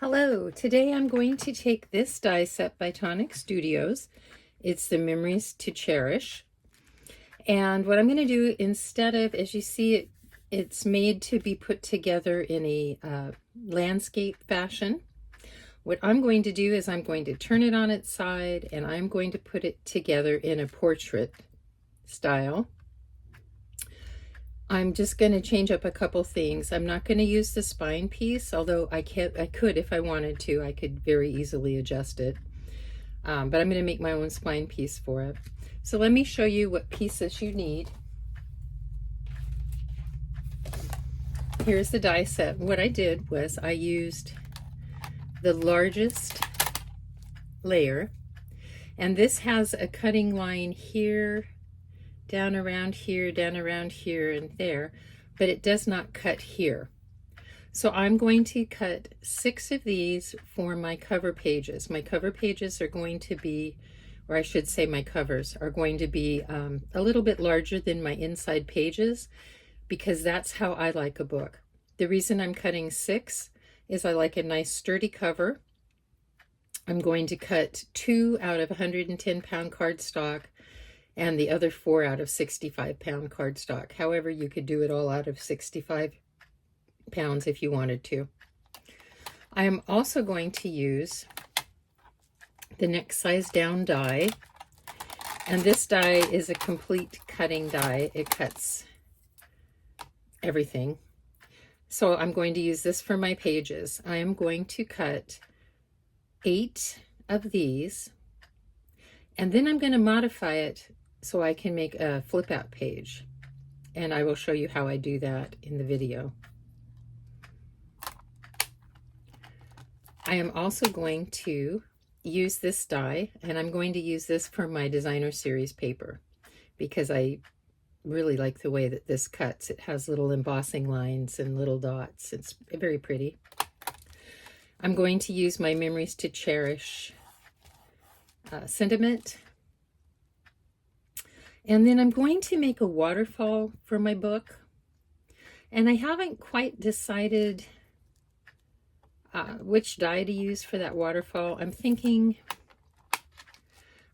Hello, today I'm going to take this die set by Tonic Studios. It's the Memories to Cherish. And what I'm going to do instead of, as you see, it's made to be put together in a landscape fashion. What I'm going to do is I'm going to turn it on its side and I'm going to put it together in a portrait style. I'm just going to change up a couple things. I'm not going to use the spine piece, although I could if I wanted to. I could very easily adjust it. But I'm going to make my own spine piece for it. So let me show you what pieces you need. Here's the die set. What I did was I used the largest layer, and this has a cutting line here, down around here, and there, but it does not cut here. So I'm going to cut 6 of these for my cover pages. My cover pages are going to be, or I should say my covers are going to be a little bit larger than my inside pages, because that's how I like a book. The reason I'm cutting 6 is I like a nice sturdy cover. I'm going to cut 2 out of 110-pound cardstock and the other 4 out of 65-pound cardstock. However, you could do it all out of 65 pounds if you wanted to. I am also going to use the next size down die, and this die is a complete cutting die. It cuts everything. So I'm going to use this for my pages. I am going to cut 8 of these, and then I'm going to modify it so I can make a flip out page, and I will show you how I do that in the video. I am also going to use this die, and I'm going to use this for my designer series paper because I really like the way that this cuts. It has little embossing lines and little dots. It's very pretty. I'm going to use my Memories to Cherish sentiment. And then I'm going to make a waterfall for my book. And I haven't quite decided which die to use for that waterfall. I'm thinking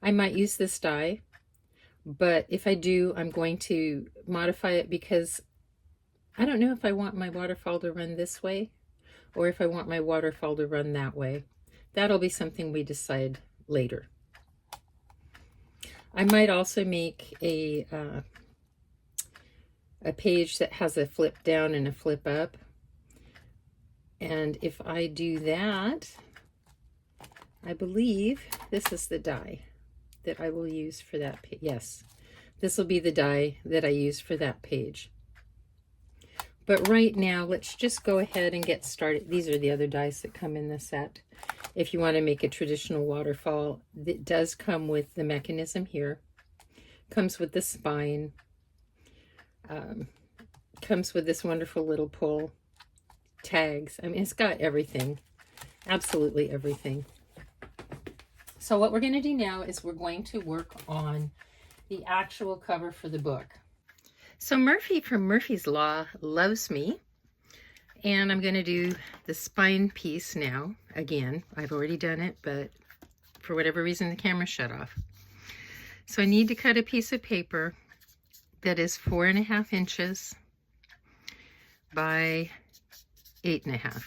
I might use this die, but if I do, I'm going to modify it because I don't know if I want my waterfall to run this way or if I want my waterfall to run that way. That'll be something we decide later. I might also make a page that has a flip down and a flip up. And if I do that, I believe this is the die that I will use for that page. Yes, this will be the die that I use for that page. But right now, let's just go ahead and get started. These are the other dies that come in the set. If you want to make a traditional waterfall, it does come with the mechanism here. Comes with the spine. Comes with this wonderful little pull. Tags. I mean, it's got everything. Absolutely everything. So what we're going to do now is we're going to work on the actual cover for the book. So Murphy from Murphy's Law loves me, and I'm going to do the spine piece now. Again, I've already done it, but for whatever reason the camera shut off. So I need to cut a piece of paper that is 4.5 inches by 8.5.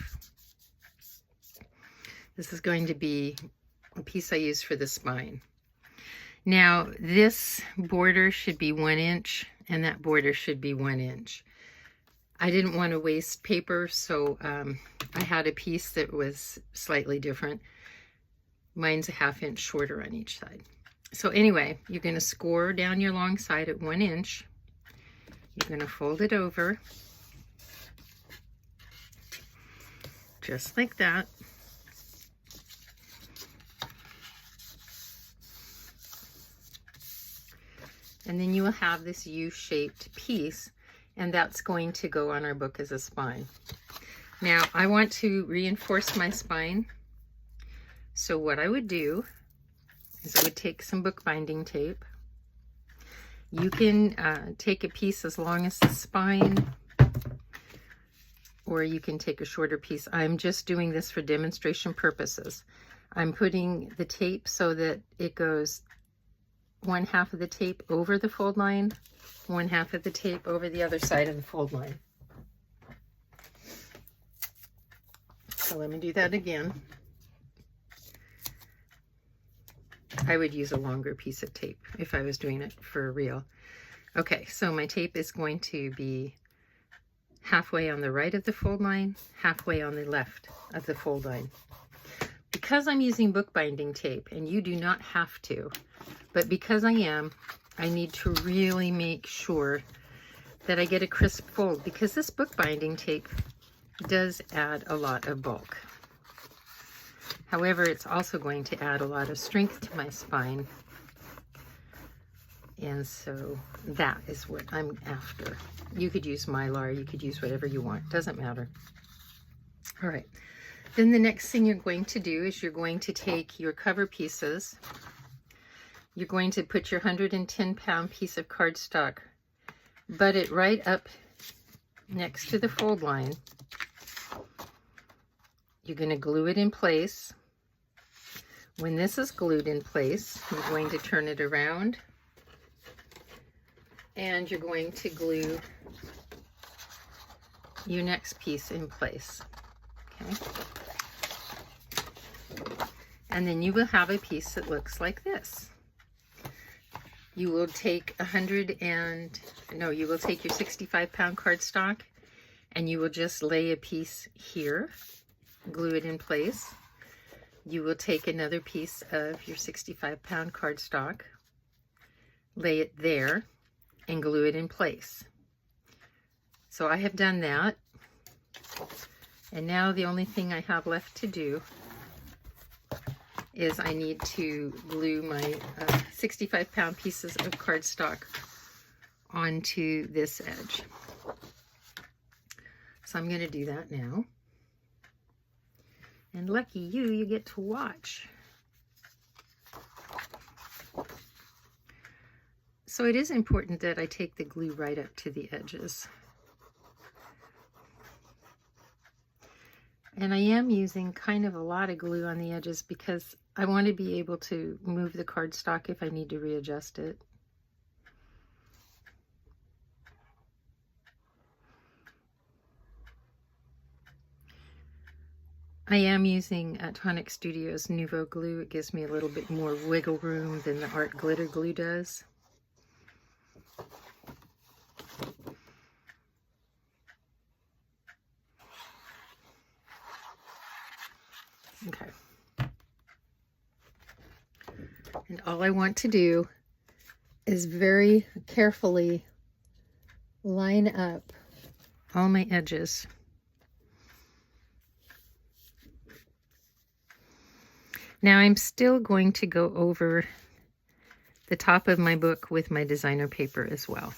This is going to be a piece I use for the spine. Now this border should be 1 inch and that border should be 1 inch. I didn't want to waste paper, so I had a piece that was slightly different. Mine's a 1/2 inch shorter on each side. So anyway, you're going to score down your long side at 1 inch. You're going to fold it over just like that. And then you will have this U-shaped piece, and that's going to go on our book as a spine. Now, I want to reinforce my spine. So what I would do is I would take some bookbinding tape. You can take a piece as long as the spine, or you can take a shorter piece. I'm just doing this for demonstration purposes. I'm putting the tape so that it goes one half of the tape over the fold line, one half of the tape over the other side of the fold line. So let me do that again. I would use a longer piece of tape if I was doing it for real. Okay, so my tape is going to be halfway on the right of the fold line, halfway on the left of the fold line. Because I'm using bookbinding tape, and you do not have to, but because I am, I need to really make sure that I get a crisp fold, because this bookbinding tape does add a lot of bulk. However, it's also going to add a lot of strength to my spine. And so that is what I'm after. You could use Mylar, you could use whatever you want, doesn't matter. All right, then the next thing you're going to do is you're going to take your cover pieces. You're going to put your 110-pound piece of cardstock, butt it right up next to the fold line. You're going to glue it in place. When this is glued in place, you're going to turn it around and you're going to glue your next piece in place. Okay. And then you will have a piece that looks like this. You will take your 65-pound cardstock and you will just lay a piece here, glue it in place. You will take another piece of your 65-pound cardstock, lay it there, and glue it in place. So I have done that. And now the only thing I have left to do is I need to glue my 65-pound pieces of cardstock onto this edge. So I'm going to do that now. And lucky you, you get to watch. So it is important that I take the glue right up to the edges. And I am using kind of a lot of glue on the edges because I want to be able to move the cardstock if I need to readjust it. I am using Tonic Studios Nouveau glue. It gives me a little bit more wiggle room than the Art Glitter glue does. Okay. And all I want to do is very carefully line up all my edges. Now I'm still going to go over the top of my book with my designer paper as well.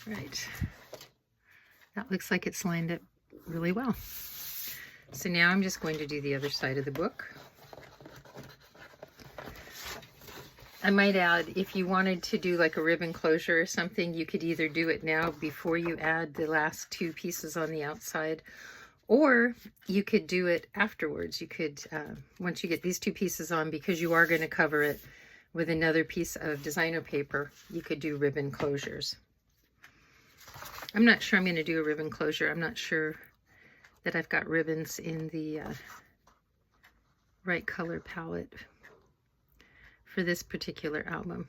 Right, that looks like it's lined up really well. So now I'm just going to do the other side of the book. I might add, if you wanted to do like a ribbon closure or something, you could either do it now before you add the last two pieces on the outside, or you could do it afterwards. You could, once you get these two pieces on, because you are going to cover it with another piece of designer paper, you could do ribbon closures. I'm not sure I'm going to do a ribbon closure. I'm not sure that I've got ribbons in the right color palette for this particular album.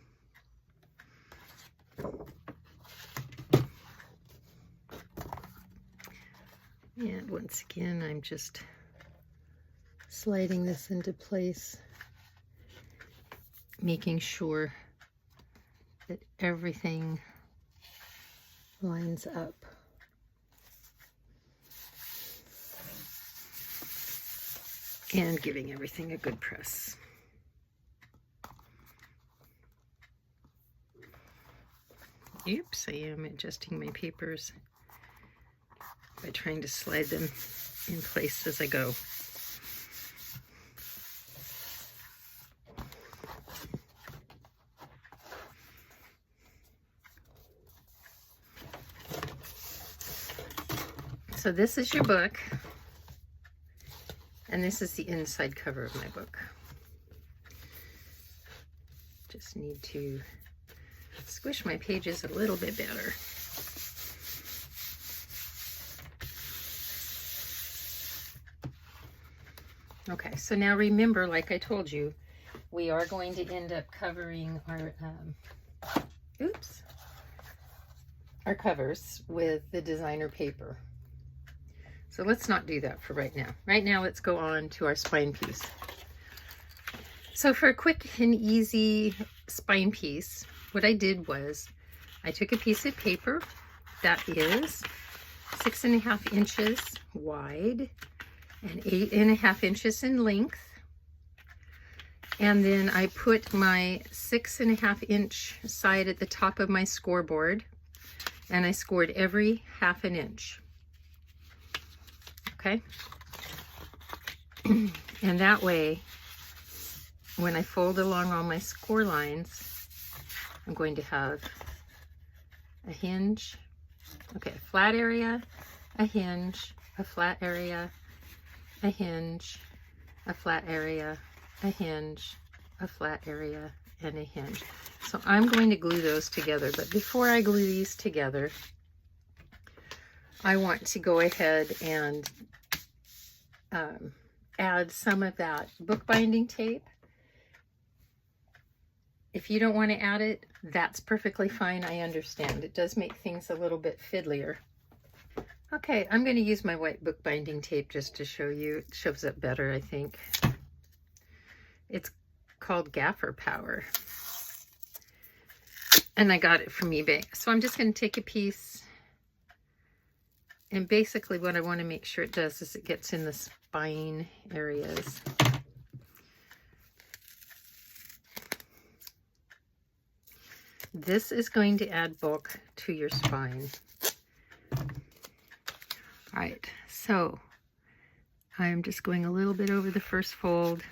And once again, I'm just sliding this into place, making sure that everything lines up. And giving everything a good press. Oops, I am adjusting my papers by trying to slide them in place as I go. So this is your book, and this is the inside cover of my book. Just need to squish my pages a little bit better. Okay, so now remember, like I told you, we are going to end up covering our, our covers with the designer paper. So let's not do that for right now. Right now, let's go on to our spine piece. So for a quick and easy spine piece, what I did was I took a piece of paper that is 6.5 inches wide and 8.5 inches in length. And then I put my 6.5 inch side at the top of my scoreboard, and I scored every 1/2 inch. Okay? And that way, when I fold along all my score lines, I'm going to have a hinge, okay, a flat area, a hinge, a flat area, a hinge, a flat area, a hinge, a flat area, and a hinge. So I'm going to glue those together, but before I glue these together, I want to go ahead and add some of that bookbinding tape. If you don't want to add it, that's perfectly fine. I understand. It does make things a little bit fiddlier. Okay, I'm going to use my white bookbinding tape just to show you. It shows up better, I think. It's called Gaffer Power. And I got it from eBay. So I'm just going to take a piece. And basically what I want to make sure it does is it gets in the spine areas. This is going to add bulk to your spine. All right, so I'm just going a little bit over the first fold,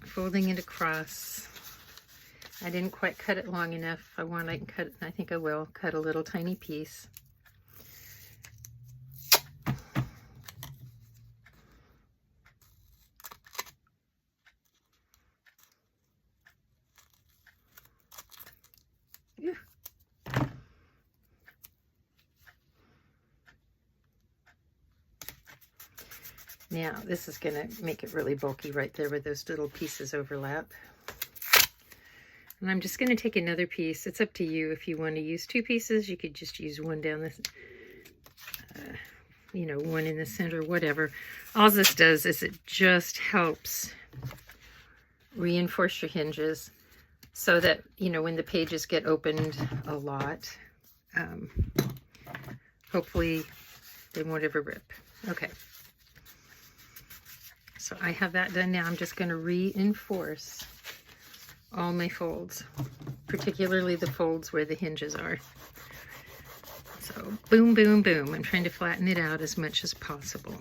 folding it across. I didn't quite cut it long enough. I can cut it, I think I will cut a little tiny piece. Now, this is going to make it really bulky right there where those little pieces overlap. And I'm just going to take another piece. It's up to you. If you want to use 2 pieces, you could just use one down this, you know, one in the center, whatever. All this does is it just helps reinforce your hinges so that, you know, when the pages get opened a lot, hopefully they won't ever rip. Okay. So I have that done now. I'm just going to reinforce all my folds, particularly the folds where the hinges are. So boom, boom, boom. I'm trying to flatten it out as much as possible.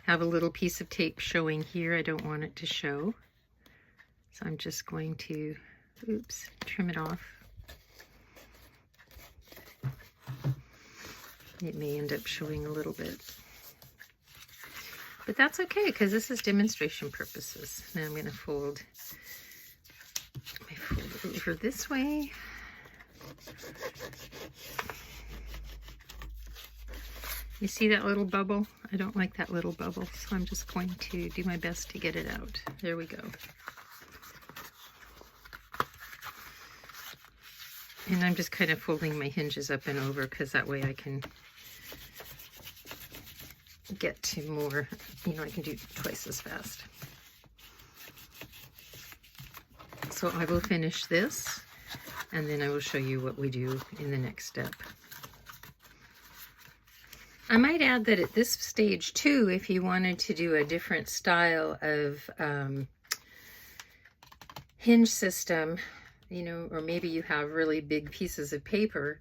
Have a little piece of tape showing here. I don't want it to show. So I'm just going to, trim it off. It may end up showing a little bit. But that's okay, because this is demonstration purposes. Now I'm going to fold my fold over this way. You see that little bubble? I don't like that little bubble, so I'm just going to do my best to get it out. There we go. And I'm just kind of folding my hinges up and over, because that way I can get to more, you know, I can do twice as fast. So I will finish this, and then I will show you what we do in the next step. I might add that at this stage too, if you wanted to do a different style of hinge system, you know, or maybe you have really big pieces of paper,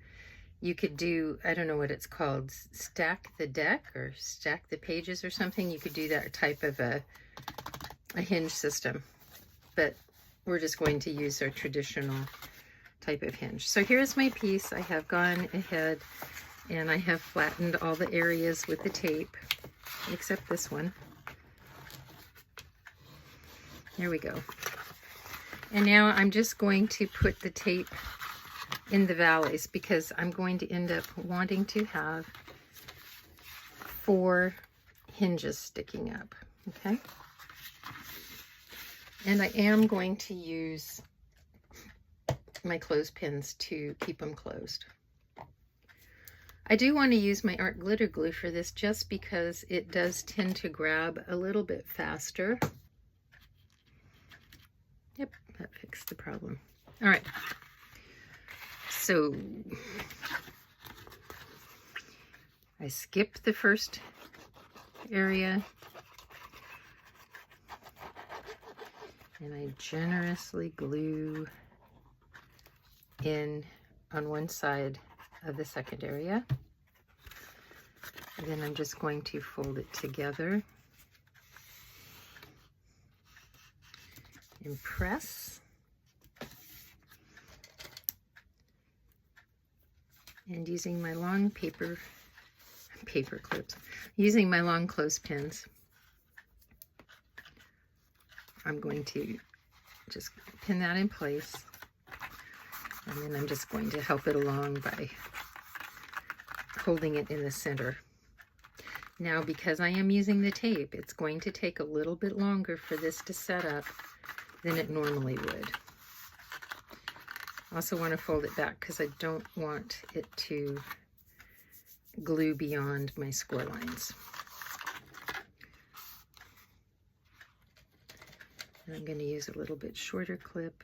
you could do, I don't know what it's called, stack the deck or stack the pages or something. You could do that type of a hinge system. But we're just going to use our traditional type of hinge. So here's my piece. I have gone ahead and I have flattened all the areas with the tape, except this one. There we go. And now I'm just going to put the tape in the valleys because I'm going to end up wanting to have 4 hinges sticking up, okay? And I am going to use my clothespins to keep them closed. I do want to use my art glitter glue for this just because it does tend to grab a little bit faster. Yep, that fixed the problem. All right. So I skipped the first area and I generously glue in on one side of the second area. And then I'm just going to fold it together and press. And using my long paper clips, using my long clothespins, I'm going to just pin that in place. And then I'm just going to help it along by holding it in the center. Now, because I am using the tape, it's going to take a little bit longer for this to set up than it normally would. I also want to fold it back because I don't want it to glue beyond my score lines. And I'm going to use a little bit shorter clip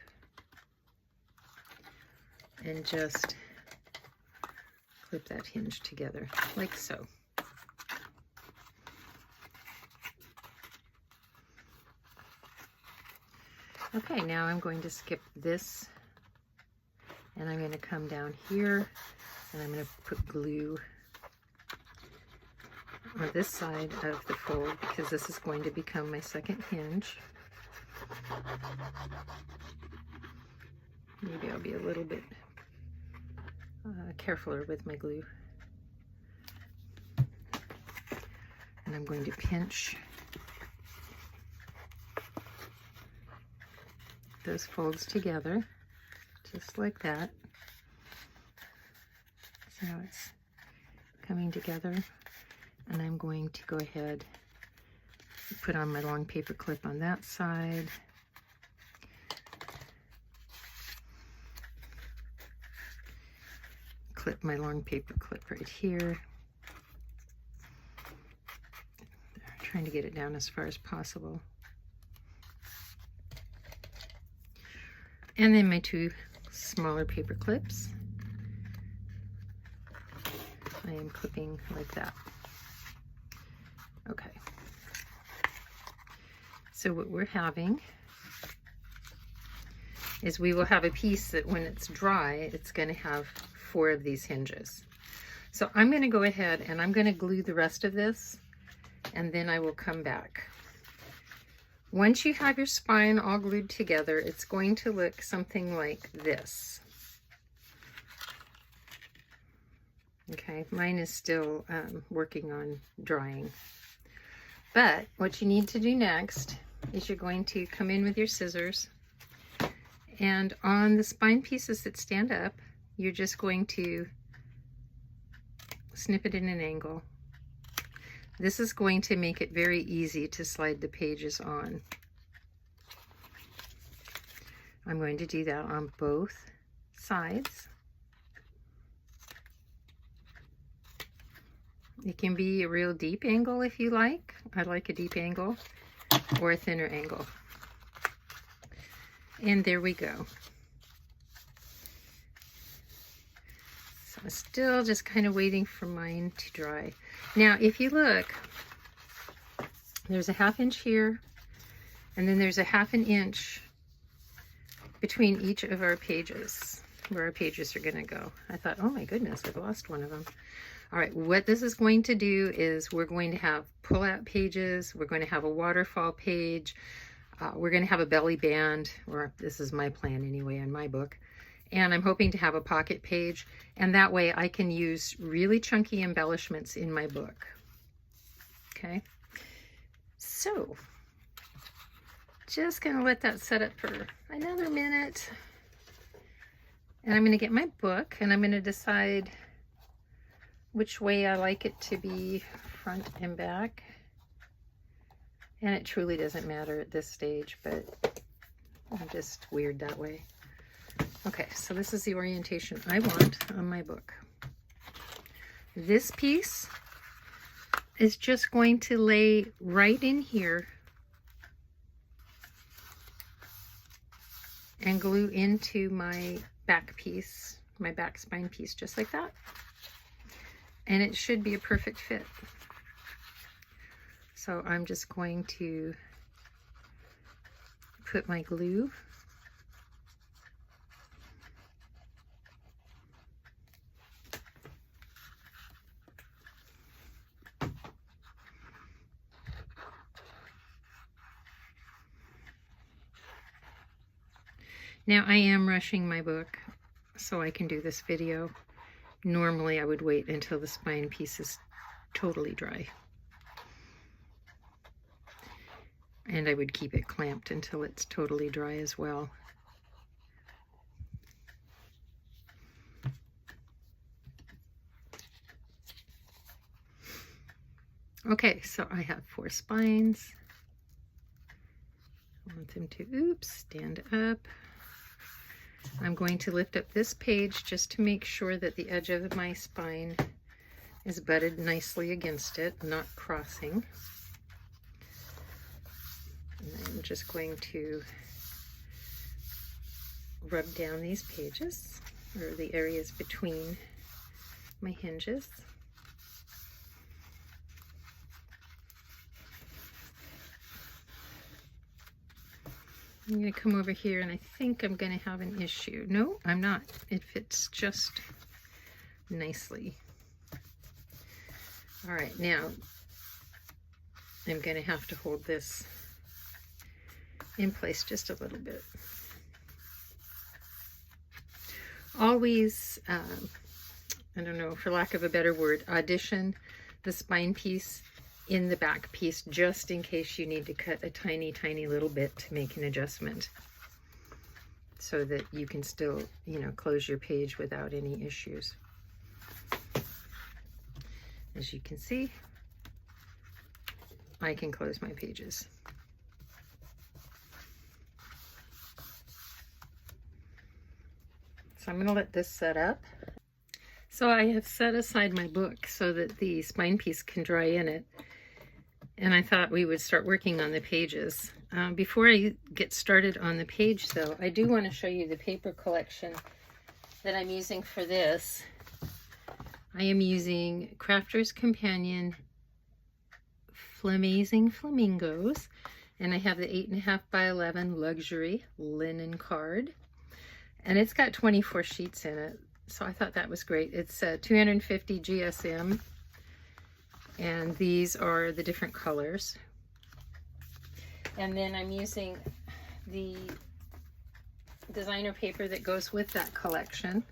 and just clip that hinge together like so. Okay, now I'm going to skip this and I'm going to come down here and I'm going to put glue on this side of the fold because this is going to become my second hinge. Maybe I'll be a little bit carefuler with my glue. And I'm going to pinch those folds together, just like that. So now it's coming together, and I'm going to go ahead and put on my long paper clip on that side. Clip my long paper clip right here. Trying to get it down as far as possible. And then my 2 smaller paper clips. I am clipping like that. Okay. So what we're having is we will have a piece that when it's dry, it's going to have 4 of these hinges. So I'm going to go ahead and I'm going to glue the rest of this, and then I will come back. Once you have your spine all glued together, it's going to look something like this. Okay, mine is still working on drying. But what you need to do next is you're going to come in with your scissors, and on the spine pieces that stand up, you're just going to snip it in an angle. This is going to make it very easy to slide the pages on. I'm going to do that on both sides. It can be a real deep angle if you like. I like a deep angle, or a thinner angle. And there we go. So I'm still just kind of waiting for mine to dry. Now, if you look, there's a 1/2 inch here, and then there's a 1/2 inch between each of our pages, where our pages are going to go. I thought, oh my goodness, I've lost one of them. All right, what this is going to do is we're going to have pull-out pages, we're going to have a waterfall page, we're going to have a belly band, or this is my plan anyway in my book, and I'm hoping to have a pocket page, and that way I can use really chunky embellishments in my book. Okay, so just gonna let that set up for another minute, and I'm gonna get my book and I'm gonna decide which way I like it to be, front and back. And it truly doesn't matter at this stage, but I'm just weird that way. Okay, so this is the orientation I want on my book. This piece is just going to lay right in here and glue into my back piece, my back spine piece, just like that. And it should be a perfect fit. So I'm just going to put my glue now. I am rushing my book so I can do this video. Normally I would wait until the spine piece is totally dry. And I would keep it clamped until it's totally dry as well. Okay, so I have 4 spines. I want them to, stand up. I'm going to lift up this page just to make sure that the edge of my spine is butted nicely against it, not crossing. And I'm just going to rub down these pages, or the areas between my hinges. I'm going to come over here, and I think I'm going to have an issue. No, I'm not. It fits just nicely. All right, now I'm going to have to hold this in place just a little bit. Always, I don't know, for lack of a better word, audition the spine piece in the back piece, just in case you need to cut a tiny, tiny little bit to make an adjustment, so that you can still, you know, close your page without any issues. As you can see, I can close my pages. So I'm going to let this set up. So I have set aside my book so that the spine piece can dry in it. And I thought we would start working on the pages. Before I get started on the page though, I do want to show you the paper collection that I'm using for this. I am using Crafter's Companion Flamazing Flamingos. And I have the 8.5 by 11 luxury linen card. And it's got 24 sheets in it. So I thought that was great. It's 250 GSM. And these are the different colors. And then I'm using the designer paper that goes with that collection.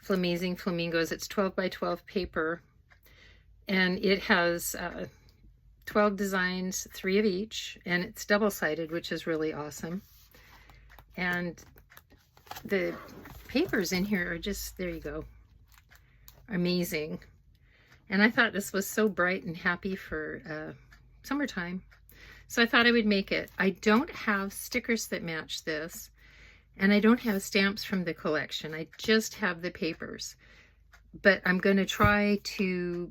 Flamazing Flamingos. It's 12 by 12 paper. And it has 12 designs, 3 of each. And it's double-sided, which is really awesome. And the papers in here are just, there you go, amazing. And I thought this was so bright and happy for summertime, so I thought I would make it. I don't have stickers that match this, and I don't have stamps from the collection. I just have the papers, but I'm going to try to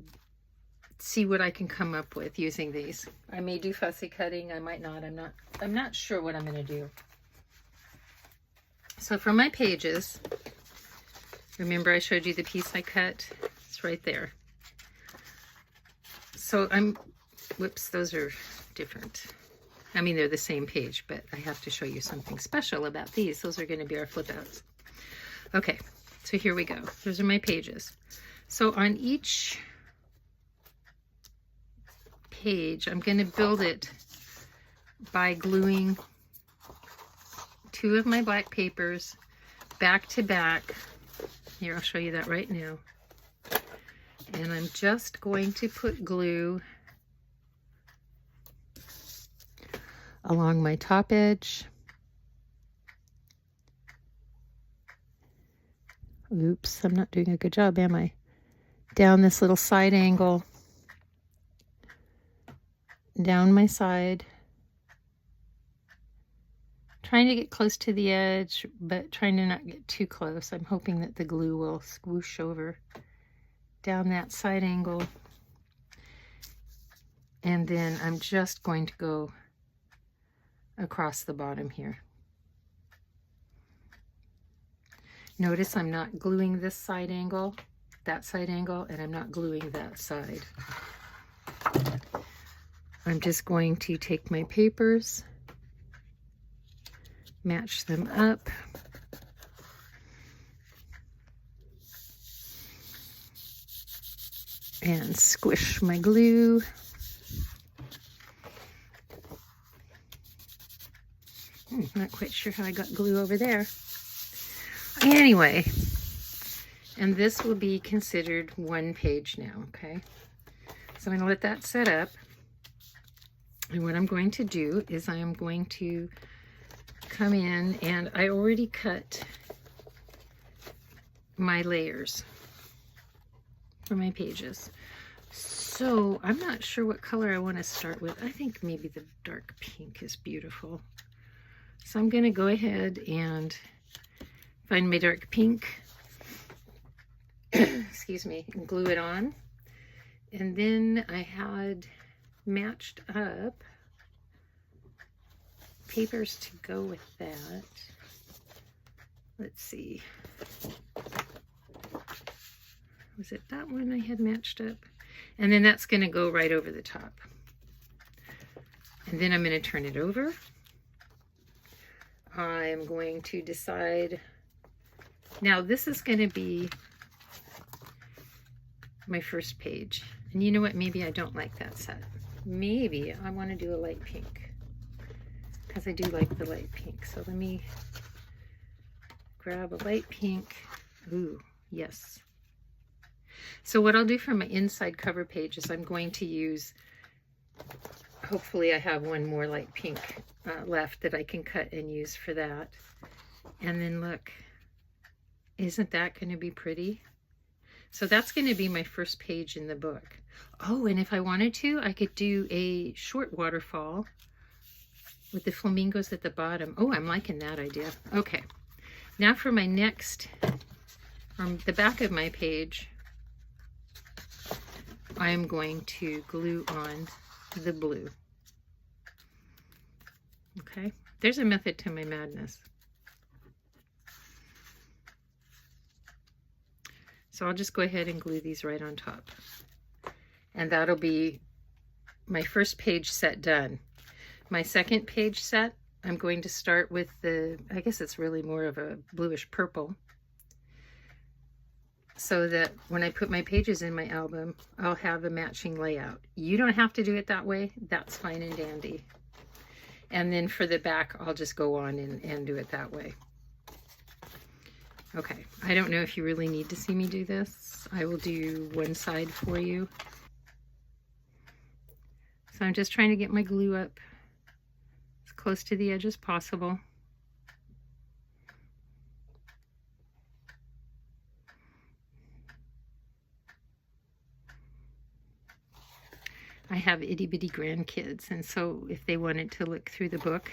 see what I can come up with using these. I may do fussy cutting, I might not. I'm not sure what I'm going to do. So for my pages, remember I showed you the piece I cut? It's right there. So whoops, those are different. I mean, they're the same page, but I have to show you something special about these. Those are going to be our flip outs. Okay, so here we go. Those are my pages. So on each page, I'm going to build it by gluing 2 of my black papers back to back. Here, I'll show you that right now. And I'm just going to put glue along my top edge. Oops, I'm not doing a good job, am I? Down this little side angle, down my side. Trying to get close to the edge, but trying to not get too close. I'm hoping that the glue will swoosh over down that side angle. And then I'm just going to go across the bottom here. Notice I'm not gluing this side angle, that side angle, and I'm not gluing that side. I'm just going to take my papers, match them up, and squish my glue. Not quite sure how I got glue over there. Anyway, and this will be considered one page now, okay? So I'm going to let that set up. And what I'm going to do is I am going to come in, and I already cut my layers for my pages. So I'm not sure what color I want to start with. I think maybe the dark pink is beautiful. So I'm going to go ahead and find my dark pink, excuse me, and glue it on. And then I had matched up papers to go with that. Let's see. Was it that one I had matched up? And then that's going to go right over the top. And then I'm going to turn it over. I'm going to decide. Now this is going to be my first page. And you know what? Maybe I don't like that set. Maybe I want to do a light pink, because I do like the light pink. So let me grab a light pink. Ooh, yes. So what I'll do for my inside cover page is I'm going to use, hopefully I have one more light pink left that I can cut and use for that. And then look, isn't that going to be pretty? So that's going to be my first page in the book. Oh, and if I wanted to, I could do a short waterfall with the flamingos at the bottom. Oh, I'm liking that idea. Okay, now for my next, the back of my page, I am going to glue on the blue. Okay, there's a method to my madness. So I'll just go ahead and glue these right on top. And that'll be my first page set done. My second page set, I'm going to start with the, I guess it's really more of a bluish purple, so that when I put my pages in my album, I'll have a matching layout. You don't have to do it that way. That's fine and dandy. And then for the back, I'll just go on and do it that way. Okay, I don't know if you really need to see me do this. I will do one side for you. So I'm just trying to get my glue up as close to the edge as possible. I have itty-bitty grandkids, and so if they wanted to look through the book,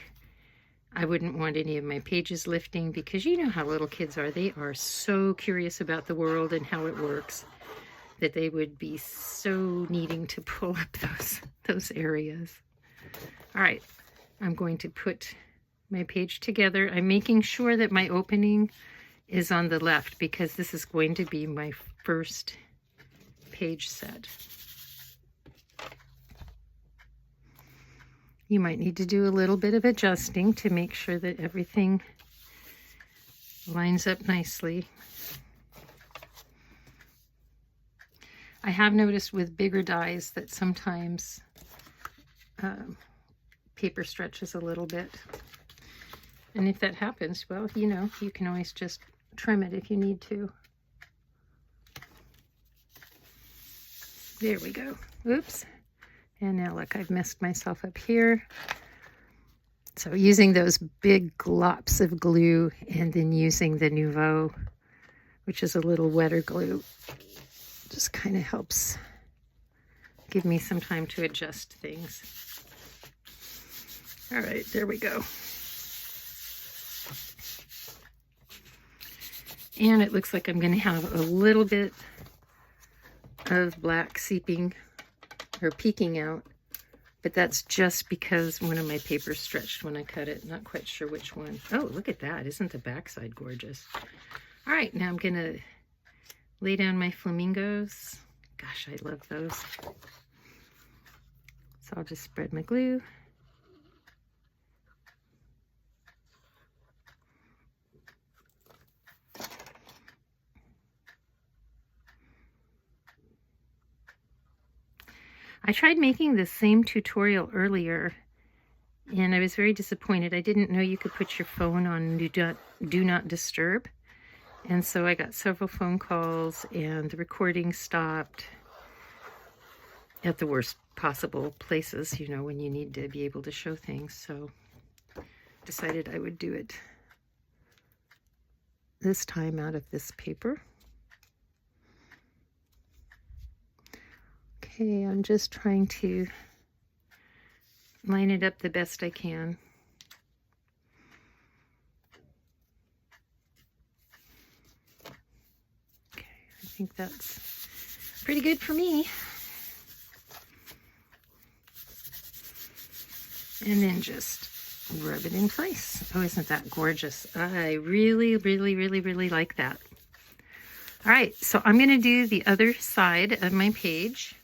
I wouldn't want any of my pages lifting, because you know how little kids are. They are so curious about the world and how it works that they would be so needing to pull up those areas. All right, I'm going to put my page together. I'm making sure that my opening is on the left, because this is going to be my first page set. You might need to do a little bit of adjusting to make sure that everything lines up nicely. I have noticed with bigger dies that sometimes paper stretches a little bit. And if that happens, well, you know, you can always just trim it if you need to. There we go. Oops. And now look, I've messed myself up here. So using those big glops of glue and then using the Nouveau, which is a little wetter glue, just kind of helps give me some time to adjust things. All right, there we go. And it looks like I'm going to have a little bit of black seeping or peeking out, but that's just because one of my papers stretched when I cut it. Not quite sure which one. Oh, look at that. Isn't the backside gorgeous? All right, now I'm going to lay down my flamingos. Gosh, I love those. So I'll just spread my glue. I tried making the same tutorial earlier and I was very disappointed. I didn't know you could put your phone on do not disturb. And so I got several phone calls and the recording stopped at the worst possible places, you know, when you need to be able to show things. So decided I would do it this time out of this paper. Okay, I'm just trying to line it up the best I can. Okay, I think that's pretty good for me. And then just rub it in place. Oh, isn't that gorgeous? I really, really, really, really like that. All right, so I'm going to do the other side of my page.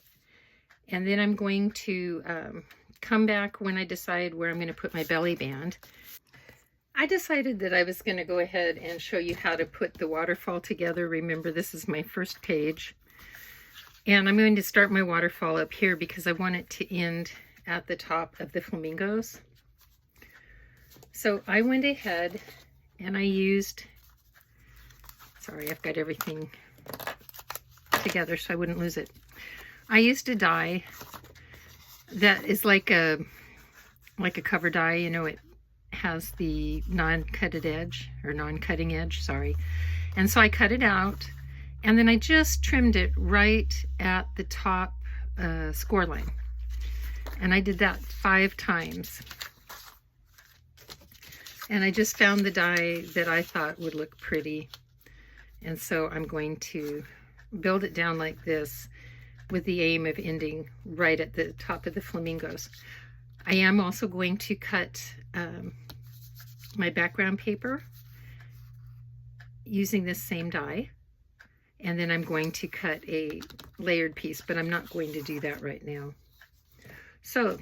And then I'm going to come back when I decide where I'm going to put my belly band. I decided that I was going to go ahead and show you how to put the waterfall together. Remember, this is my first page. And I'm going to start my waterfall up here because I want it to end at the top of the flamingos. So I went ahead and I used, sorry, I've got everything together so I wouldn't lose it. I used a die that is like a cover die, you know, it has the non-cutting edge, sorry. And so I cut it out and then I just trimmed it right at the top score line. And I did that 5 times. And I just found the die that I thought would look pretty. And so I'm going to build it down like this with the aim of ending right at the top of the flamingos. I am also going to cut my background paper using this same die. And then I'm going to cut a layered piece, but I'm not going to do that right now. So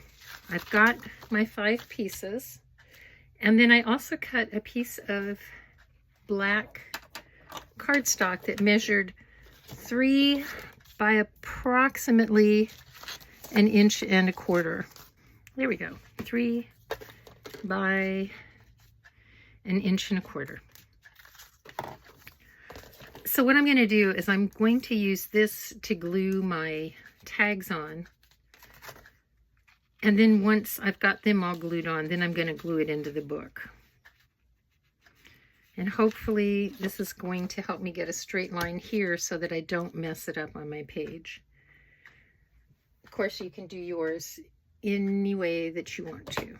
I've got my 5 pieces. And then I also cut a piece of black cardstock that measured 3 by approximately 1.25 inches. There we go. 3 by 1.25 inches. So what I'm going to do is I'm going to use this to glue my tags on. And then once I've got them all glued on, then I'm going to glue it into the book. And hopefully this is going to help me get a straight line here so that I don't mess it up on my page. Of course, you can do yours any way that you want to.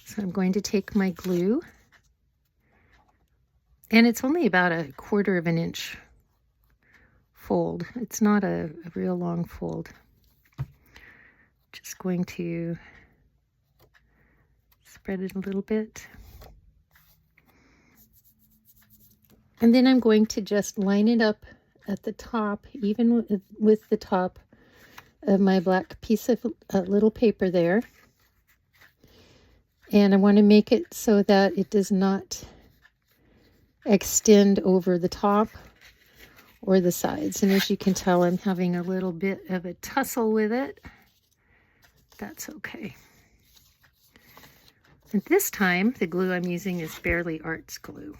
So I'm going to take my glue, and it's only about 1/4 inch fold. It's not a real long fold. Just going to spread it a little bit. And then I'm going to just line it up at the top, even with the top of my black piece of little paper there. And I want to make it so that it does not extend over the top or the sides. And as you can tell, I'm having a little bit of a tussle with it. That's okay. And this time, the glue I'm using is Barely Arts glue.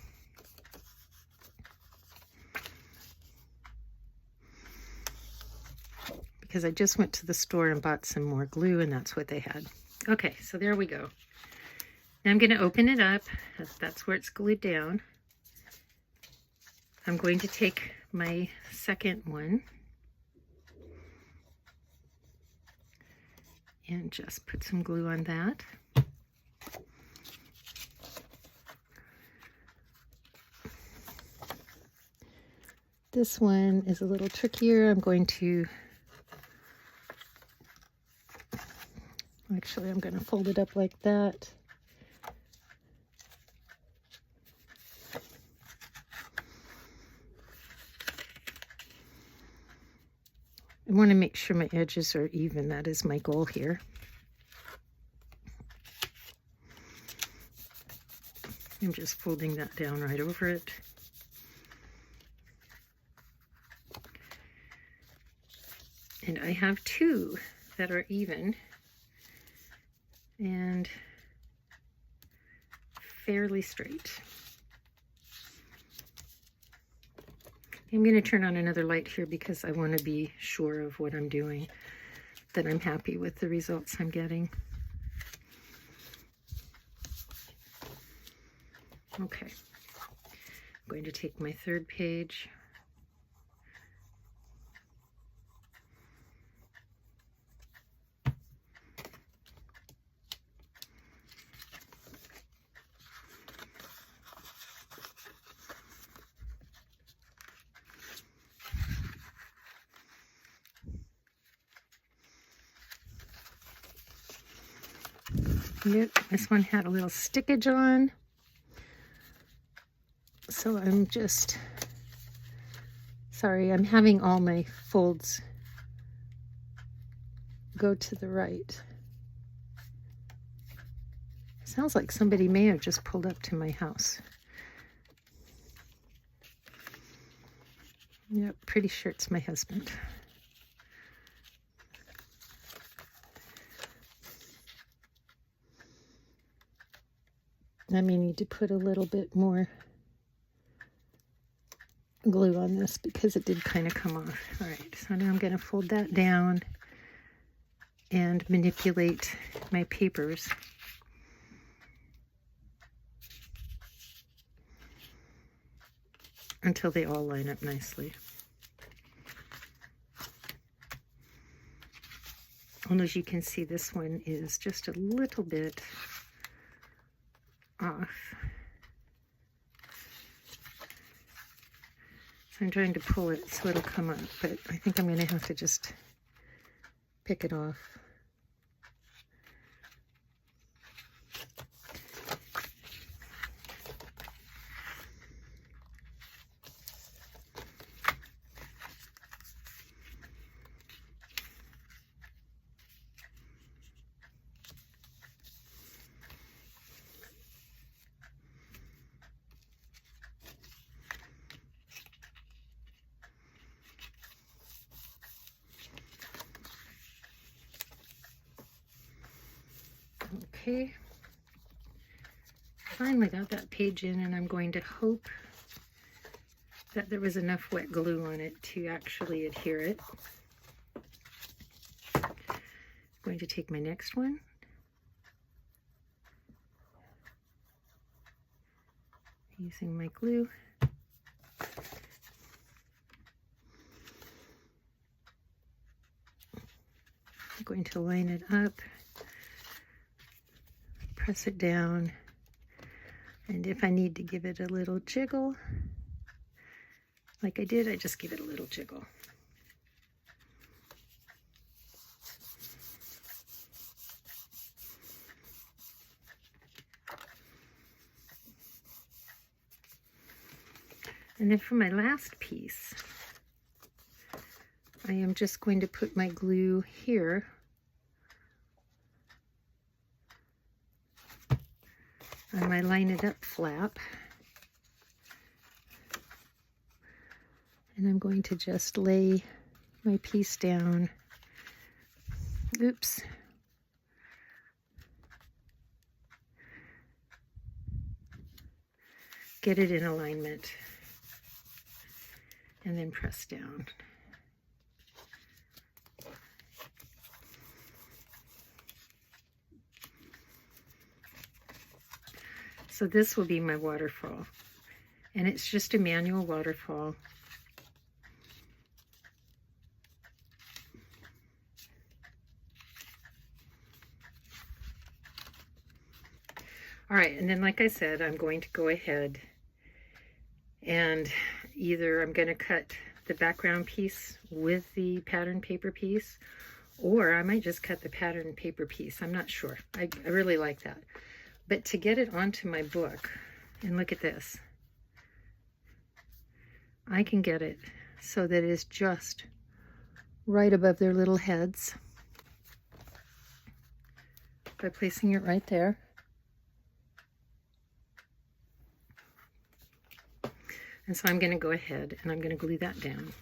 because I just went to the store and bought some more glue, and that's what they had. Okay, so there we go. Now I'm going to open it up. That's where it's glued down. I'm going to take my second one and just put some glue on that. This one is a little trickier. I'm going to fold it up like that. I want to make sure my edges are even. That is my goal here. I'm just folding that down right over it. And I have two that are even and fairly straight. I'm going to turn on another light here because I want to be sure of what I'm doing, that I'm happy with the results I'm getting. Okay, I'm going to take my third page. Yep, this one had a little stickage on. So I'm just, sorry, I'm having all my folds go to the right. Sounds like somebody may have just pulled up to my house. Yep, pretty sure it's my husband. I may need to put a little bit more glue on this because it did kind of come off. All right, so now I'm going to fold that down and manipulate my papers. Until they all line up nicely. And as you can see, this one is just a little bit off. So I'm trying to pull it so it'll come up, but I think I'm going to have to just pick it off. Okay, finally got that page in, and I'm going to hope that there was enough wet glue on it to actually adhere it. I'm going to take my next one. Using my glue. I'm going to line it up. Press it down, and if I need to give it a little jiggle, like I did, I just give it a little jiggle. And then for my last piece, I am just going to put my glue here on my line it up flap, and I'm going to just lay my piece down. Oops. Get it in alignment and then press down. So this will be my waterfall. And it's just a manual waterfall. All right, and then like I said, I'm going to go ahead and either I'm going to cut the background piece with the pattern paper piece, or I might just cut the pattern paper piece. I'm not sure. I really like that. But to get it onto my book, and look at this, I can get it so that it's just right above their little heads by placing it right there. And so I'm going to go ahead and I'm going to glue that down.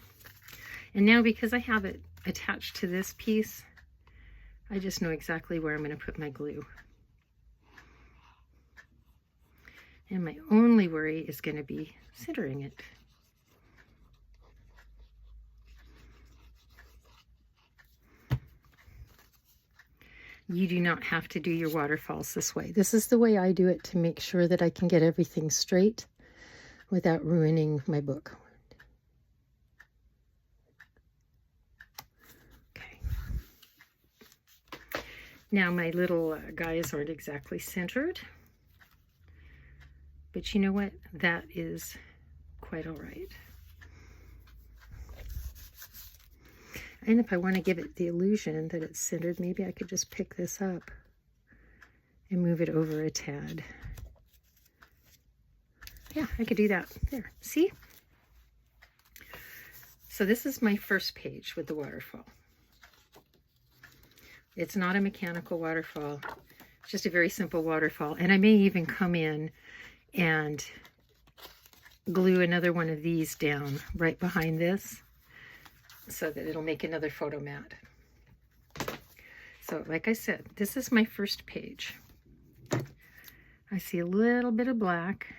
And now because I have it attached to this piece, I just know exactly where I'm going to put my glue. And my only worry is going to be centering it. You do not have to do your waterfalls this way. This is the way I do it to make sure that I can get everything straight without ruining my book. Okay. Now my little guys aren't exactly centered, but you know what? That is quite all right. And if I want to give it the illusion that it's centered, maybe I could just pick this up and move it over a tad. Yeah, I could do that. There, see? So this is my first page with the waterfall. It's not a mechanical waterfall. It's just a very simple waterfall. And I may even come in and glue another one of these down right behind this, so that it'll make another photo mat. So like I said, this is my first page. I see a little bit of black,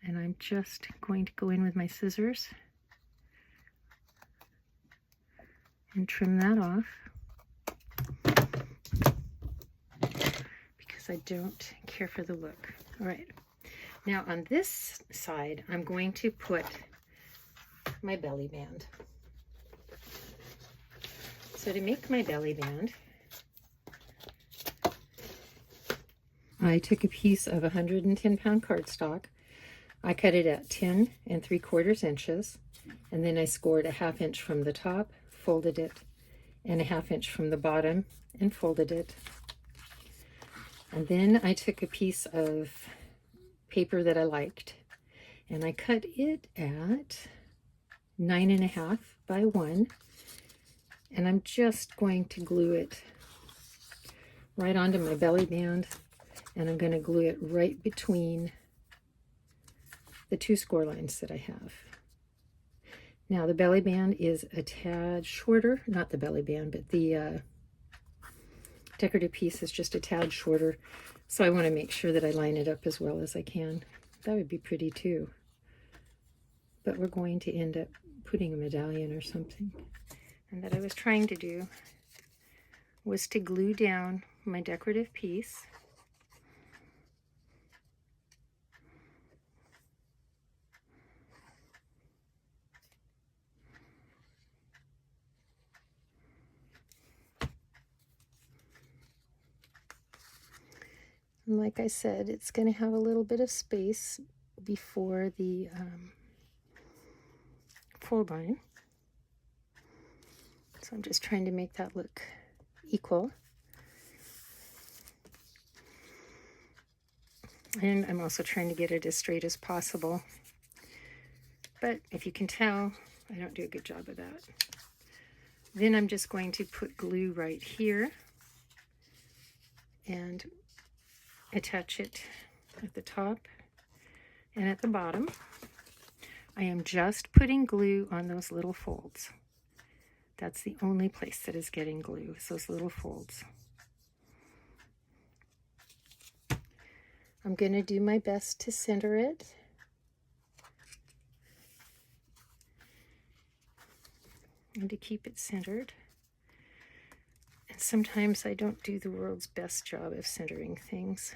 and I'm just going to go in with my scissors and trim that off, because I don't care for the look. All right, now on this side, I'm going to put my belly band. So to make my belly band, I took a piece of 110-pound cardstock. I cut it at 10 3/4 inches, and then I scored a 1/2 inch from the top, folded it, and a 1/2 inch from the bottom and folded it. And then I took a piece of paper that I liked, and I cut it at 9.5 by 1, and I'm just going to glue it right onto my belly band, and I'm going to glue it right between the two score lines that I have. Now the belly band is a tad shorter, not the belly band, but the decorative piece is just a tad shorter, so I want to make sure that I line it up as well as I can. That would be pretty too, but we're going to end up putting a medallion or something. And that I was trying to do was to glue down my decorative piece. And like I said, it's going to have a little bit of space before the fold line. So I'm just trying to make that look equal. And I'm also trying to get it as straight as possible. But if you can tell, I don't do a good job of that. Then I'm just going to put glue right here and attach it at the top and at the bottom. I am just putting glue on those little folds. That's the only place that is getting glue, is those little folds. I'm going to do my best to center it. And to keep it centered. And sometimes I don't do the world's best job of centering things.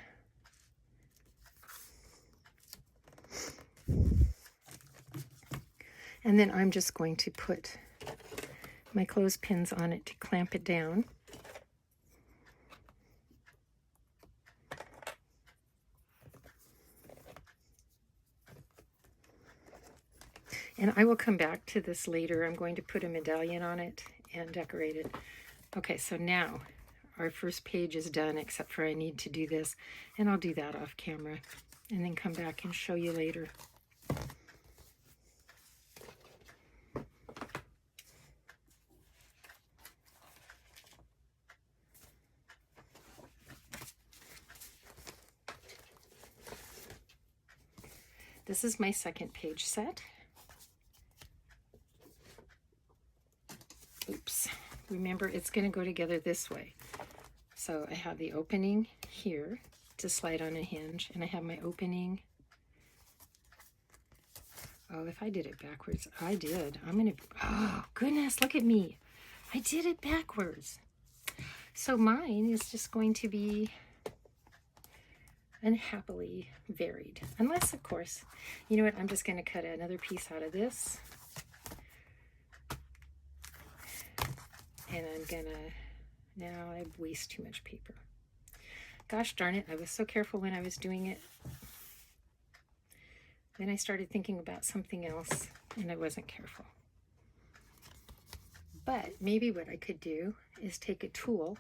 And then I'm just going to put my clothespins on it to clamp it down. And I will come back to this later. I'm going to put a medallion on it and decorate it. Okay, so now our first page is done, except for I need to do this, and I'll do that off camera and then come back and show you later. This is my second page set. Oops. Remember, it's going to go together this way. So I have the opening here to slide on a hinge, and I have my opening. Oh, if I did it backwards, I did. I'm going to, oh, goodness, look at me. I did it backwards. So mine is just going to be unhappily varied. Unless, of course, you know what, I'm just going to cut another piece out of this. And I'm gonna, now I waste too much paper. Gosh darn it, I was so careful when I was doing it. Then I started thinking about something else and I wasn't careful. But maybe what I could do is take a tool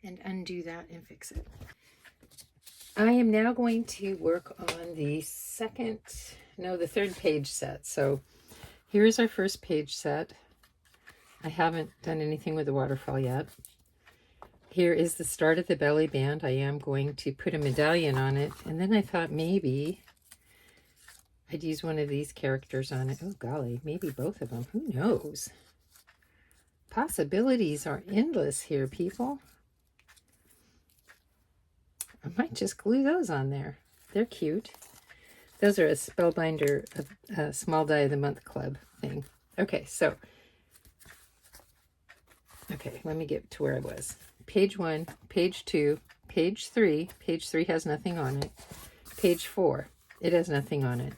and undo that and fix it. I am now going to work on the third page set. So here's our first page set. I haven't done anything with the waterfall yet. Here is the start of the belly band. I am going to put a medallion on it. And then I thought maybe I'd use one of these characters on it. Oh golly, maybe both of them. Who knows? Possibilities are endless here, people. I might just glue those on there. They're cute. Those are a Spellbinder, a Small Die of the Month Club thing. Okay, so okay, let me get to where I was. Page 1, page 2, page 3. Page 3 has nothing on it. Page 4, it has nothing on it.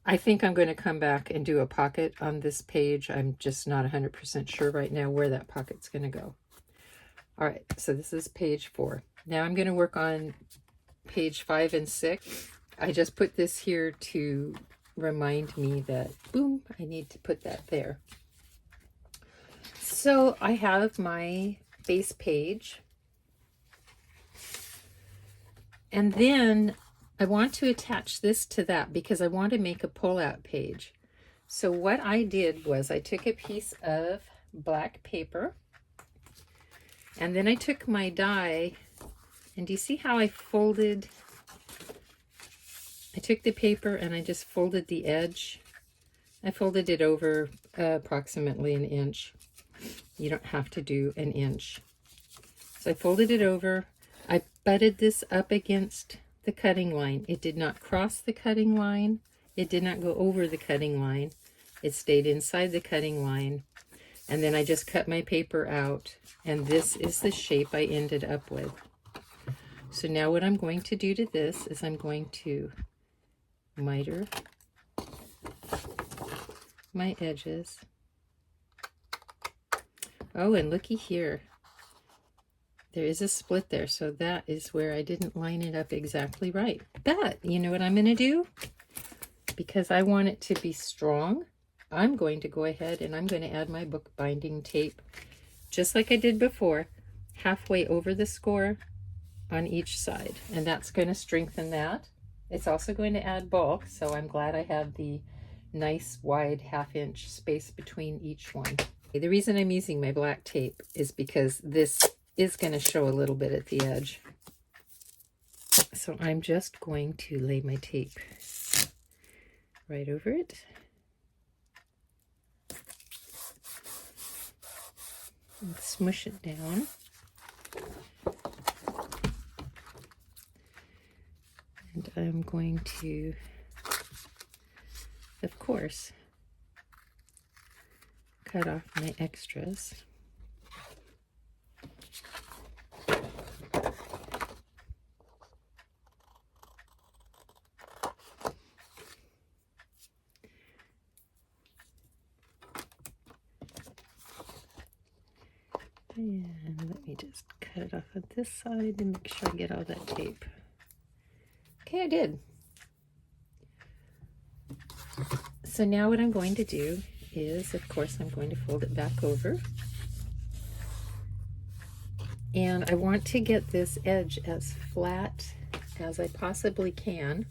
I think I'm going to come back and do a pocket on this page. I'm just not 100% sure right now where that pocket's going to go. All right, so this is page 4. Now I'm going to work on page 5 and 6. I just put this here to remind me that, boom, I need to put that there. So I have my base page, and then I want to attach this to that because I want to make a pull-out page. So what I did was I took a piece of black paper, and then I took my die, and do you see how I folded? I took the paper and I just folded the edge. I folded it over approximately an inch. You don't have to do an inch. So I folded it over. I butted this up against the cutting line. It did not cross the cutting line. It did not go over the cutting line. It stayed inside the cutting line. And then I just cut my paper out. And this is the shape I ended up with. So now what I'm going to do to this is I'm going to miter my edges. Oh, and looky here. There is a split there, so that is where I didn't line it up exactly right. But you know what I'm going to do? Because I want it to be strong, I'm going to go ahead and I'm going to add my bookbinding tape, just like I did before, halfway over the score on each side. And that's going to strengthen that. It's also going to add bulk, so I'm glad I have the nice wide 1/2 inch space between each one. The reason I'm using my black tape is because this is going to show a little bit at the edge. So I'm just going to lay my tape right over it. And smush it down. And I'm going to, of course, cut off my extras. And let me just cut it off on this side and make sure I get all that tape. Okay, I did. So now what I'm going to do is, of course, I'm going to fold it back over. And I want to get this edge as flat as I possibly can.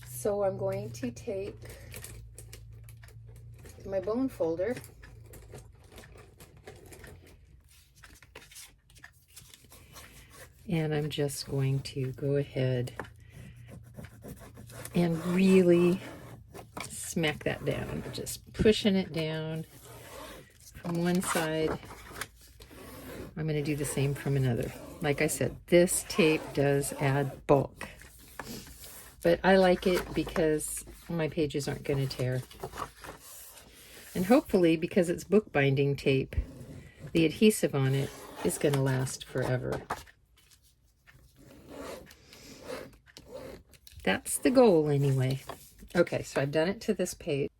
So I'm going to take my bone folder and I'm just going to go ahead and really smack that down, just pushing it down from one side. I'm going to do the same from another. Like I said, this tape does add bulk, but I like it because my pages aren't going to tear. And hopefully, because it's bookbinding tape, the adhesive on it is going to last forever. That's the goal anyway. Okay, so I've done it to this page.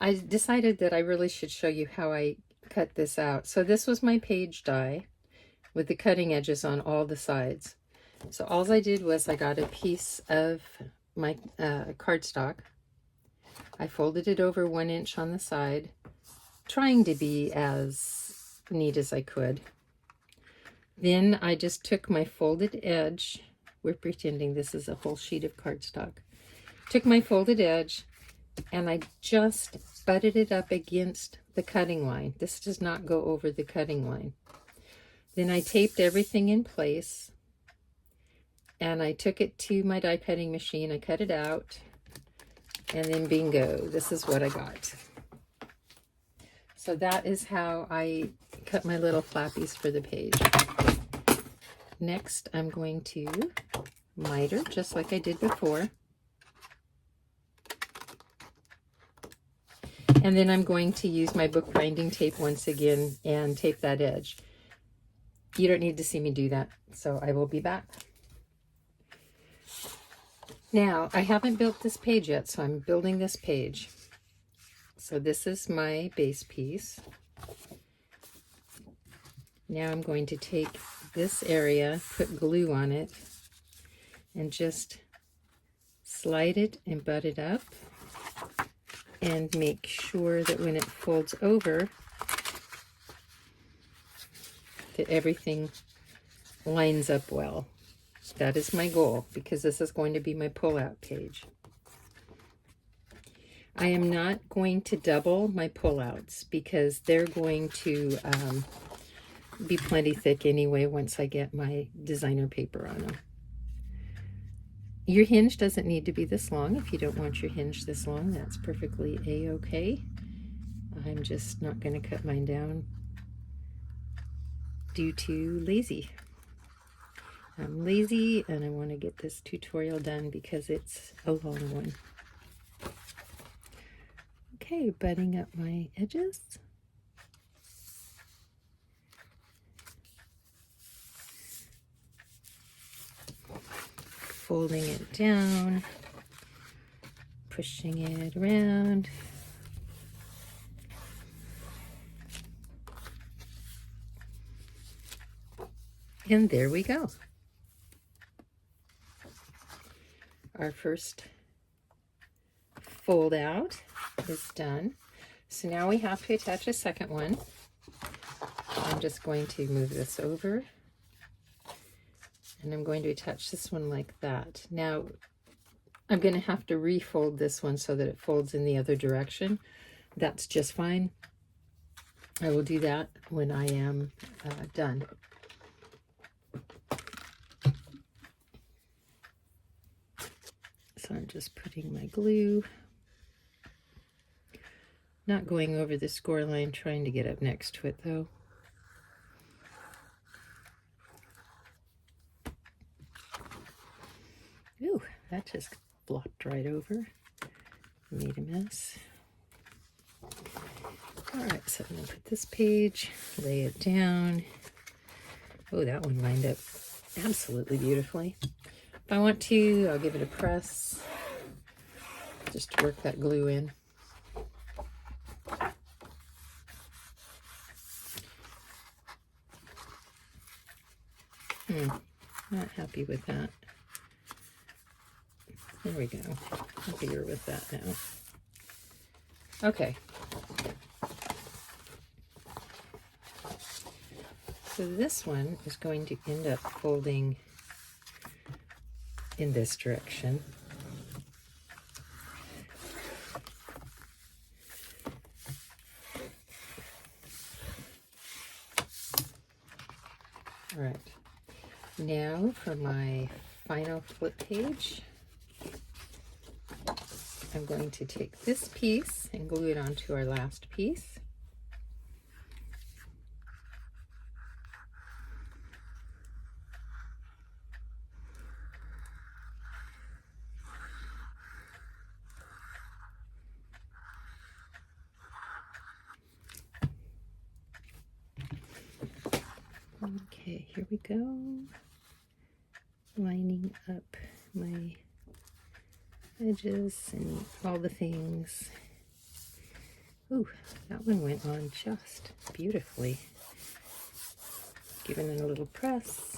I decided that I really should show you how I cut this out. So this was my page die with the cutting edges on all the sides. So all I did was I got a piece of my cardstock. I folded it over 1 inch on the side, trying to be as neat as I could. Then I just took my folded edge. We're pretending this is a whole sheet of cardstock. Took my folded edge and I just butted it up against the cutting line. This does not go over the cutting line. Then I taped everything in place and I took it to my die cutting machine. I cut it out and then bingo, this is what I got. So that is how I cut my little flappies for the page. Next, I'm going to miter just like I did before. And then I'm going to use my bookbinding tape once again and tape that edge. You don't need to see me do that, so I will be back. Now, I haven't built this page yet, so I'm building this page. So this is my base piece. Now I'm going to take this area, put glue on it, and just slide it and butt it up and make sure that when it folds over that everything lines up well. That is my goal because this is going to be my pull-out page. I am not going to double my pull-outs because they're going to be plenty thick anyway once I get my designer paper on them. Your hinge doesn't need to be this long. If you don't want your hinge this long, that's perfectly a-okay. I'm just not going to cut mine down due to lazy. I'm lazy and I want to get this tutorial done because it's a long one. Okay, butting up my edges. Folding it down, pushing it around. And there we go. Our first fold out is done. So now we have to attach a second one. I'm just going to move this over. And I'm going to attach this one like that. Now, I'm going to have to refold this one so that it folds in the other direction. That's just fine. I will do that when I am done. So I'm just putting my glue. Not going over the score line, trying to get up next to it though. Ooh, that just flopped right over. Made a mess. Alright, so I'm going to put this page, lay it down. Oh, that one lined up absolutely beautifully. If I want to, I'll give it a press just to work that glue in. Not happy with that. There we go. Happier with that now. Okay. So this one is going to end up folding in this direction. All right. Now for my final flip page, I'm going to take this piece and glue it onto our last piece. Okay, here we go. Lining up my edges and all the things. Ooh, that one went on just beautifully. Giving it a little press.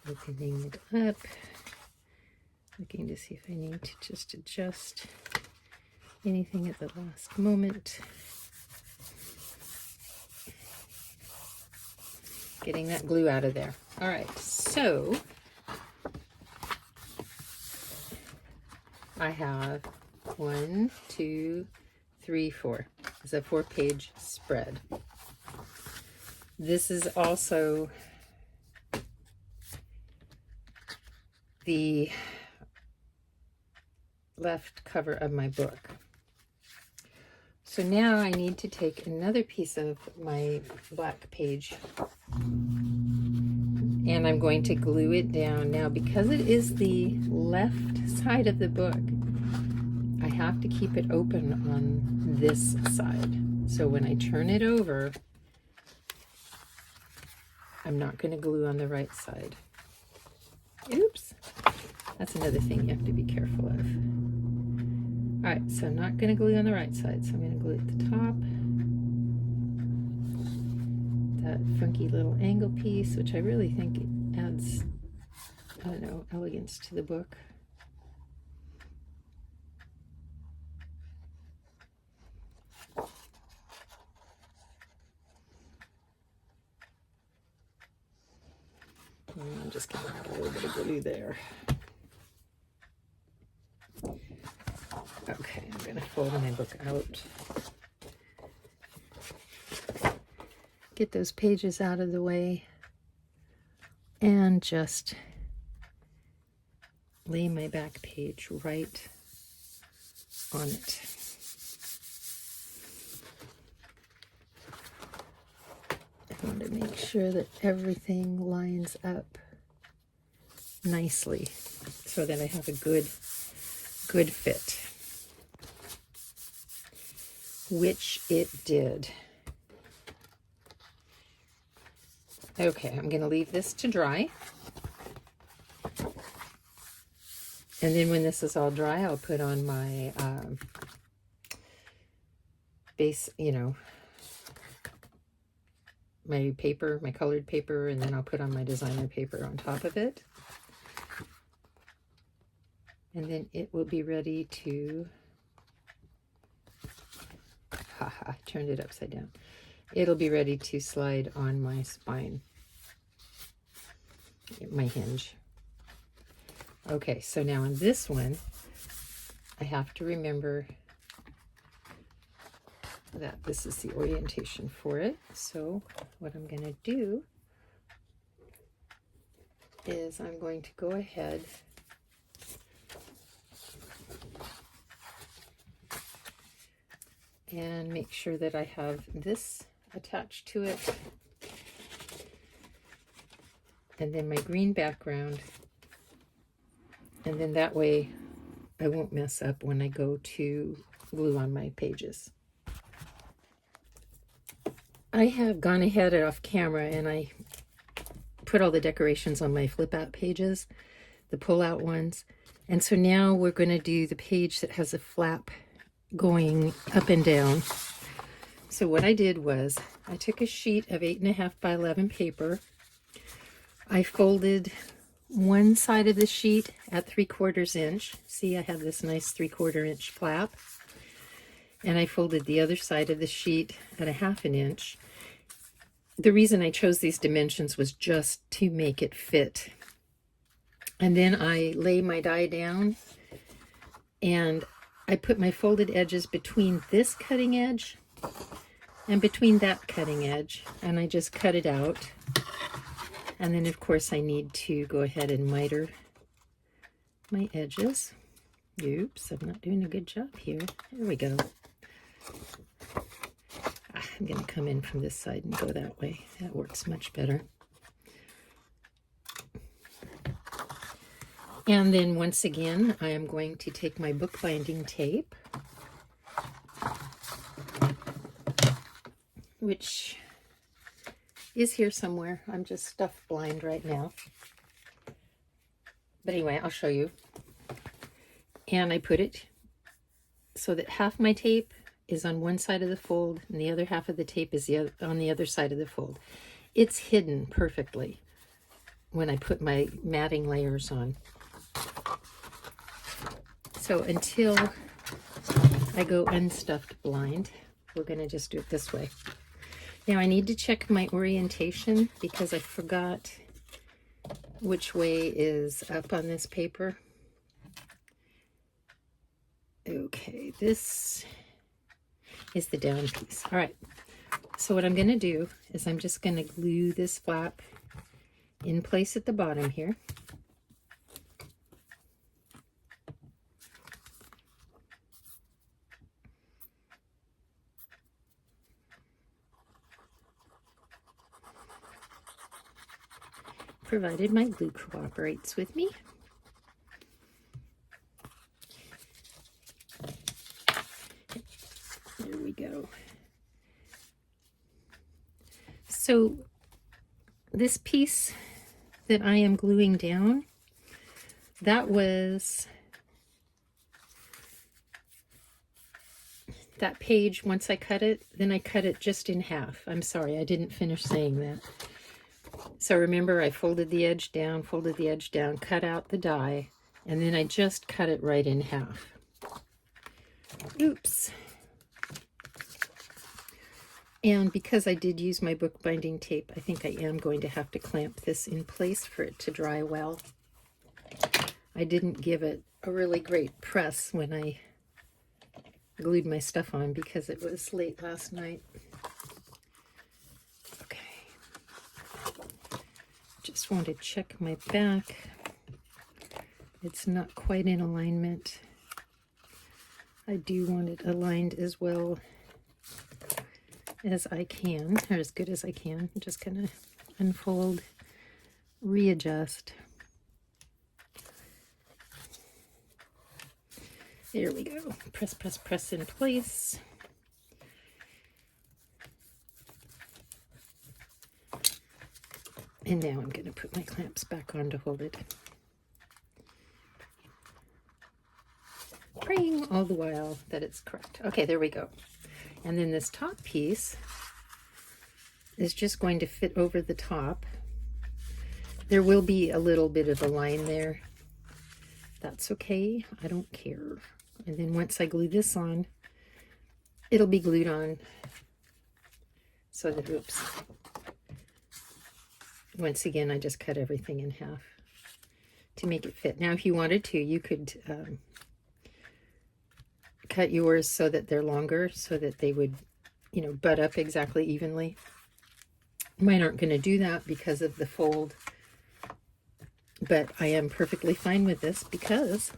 Opening it up. Looking to see if I need to just adjust anything at the last moment. Getting that glue out of there. All right, so I have 1, 2, 3, 4. It's a 4-page spread. This is also the left cover of my book. So now I need to take another piece of my black page and I'm going to glue it down. Now, because it is the left side of the book, I have to keep it open on this side. So when I turn it over, I'm not going to glue on the right side. Oops. That's another thing you have to be careful of. All right, so I'm not going to glue on the right side, so I'm going to glue at the top. That funky little angle piece, which I really think adds, I don't know, elegance to the book. And I'm just going to add a little bit of glue there. Okay, I'm going to fold my book out. Get those pages out of the way and just lay my back page right on it. I want to make sure that everything lines up nicely so that I have a good fit, which it did. Okay, I'm going to leave this to dry. And then when this is all dry, I'll put on my base, my paper, my colored paper, and then I'll put on my designer paper on top of it. And then it will be ready to, haha, turned it upside down. It'll be ready to slide on my spine, my hinge. Okay, so now on this one, I have to remember that this is the orientation for it. So what I'm going to do is I'm going to go ahead and make sure that I have this attached to it, and then my green background, and then that way I won't mess up when I go to glue on my pages. I have gone ahead off camera and I put all the decorations on my flip out pages, the pull out ones, and so now we're going to do the page that has a flap going up and down. So what I did was I took a sheet of 8.5 by 11 paper, I folded one side of the sheet at 3/4 inch. See, I have this nice 3/4 inch flap. And I folded the other side of the sheet at 1/2 inch. The reason I chose these dimensions was just to make it fit. And then I lay my die down and I put my folded edges between this cutting edge and between that cutting edge, and I just cut it out. And then of course I need to go ahead and miter my edges. Oops, I'm not doing a good job here. There we go. I'm going to come in from this side and go that way. That works much better. And then once again, I am going to take my bookbinding tape, which is here somewhere. I'm just stuff blind right now. But anyway, I'll show you. And I put it so that half my tape is on one side of the fold and the other half of the tape is on the other side of the fold. It's hidden perfectly when I put my matting layers on. So until I go unstuffed blind, we're going to just do it this way. Now I need to check my orientation because I forgot which way is up on this paper. Okay, this is the down piece. All right, so what I'm going to do is I'm just going to glue this flap in place at the bottom here. Provided my glue cooperates with me. There we go. So this piece that I am gluing down, that was that page. Once I cut it, then I cut it just in half. I'm sorry, I didn't finish saying that. So remember, I folded the edge down, cut out the die, and then I just cut it right in half. Oops. And because I did use my bookbinding tape, I think I am going to have to clamp this in place for it to dry well. I didn't give it a really great press when I glued my stuff on because it was late last night. Just want to check my back. It's not quite in alignment. I do want it aligned as well as I can, or as good as I can. I'm just going to unfold, readjust. There we go. Press, press, press in place. And now I'm going to put my clamps back on to hold it. Praying all the while that it's correct. Okay, there we go. And then this top piece is just going to fit over the top. There will be a little bit of a line there. That's okay. I don't care. And then once I glue this on, it'll be glued on so that, oops. Once again, I just cut everything in half to make it fit. Now, if you wanted to, you could cut yours so that they're longer, so that they would, you know, butt up exactly evenly. Mine aren't going to do that because of the fold, but I am perfectly fine with this because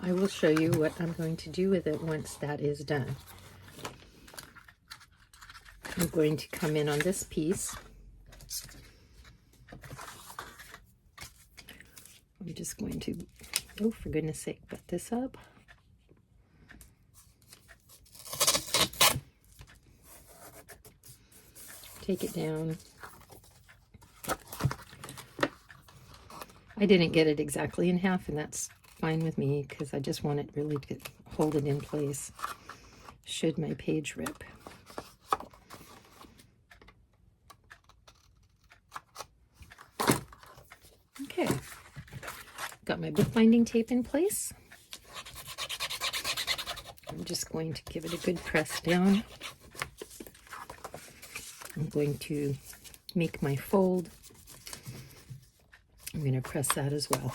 I will show you what I'm going to do with it once that is done. I'm going to come in on this piece. I'm just going to, oh, for goodness sake, butt this up. Take it down. I didn't get it exactly in half, and that's fine with me because I just want it really to hold it in place should my page rip. got my bookbinding tape in place. I'm just going to give it a good press down. I'm going to make my fold. I'm going to press that as well.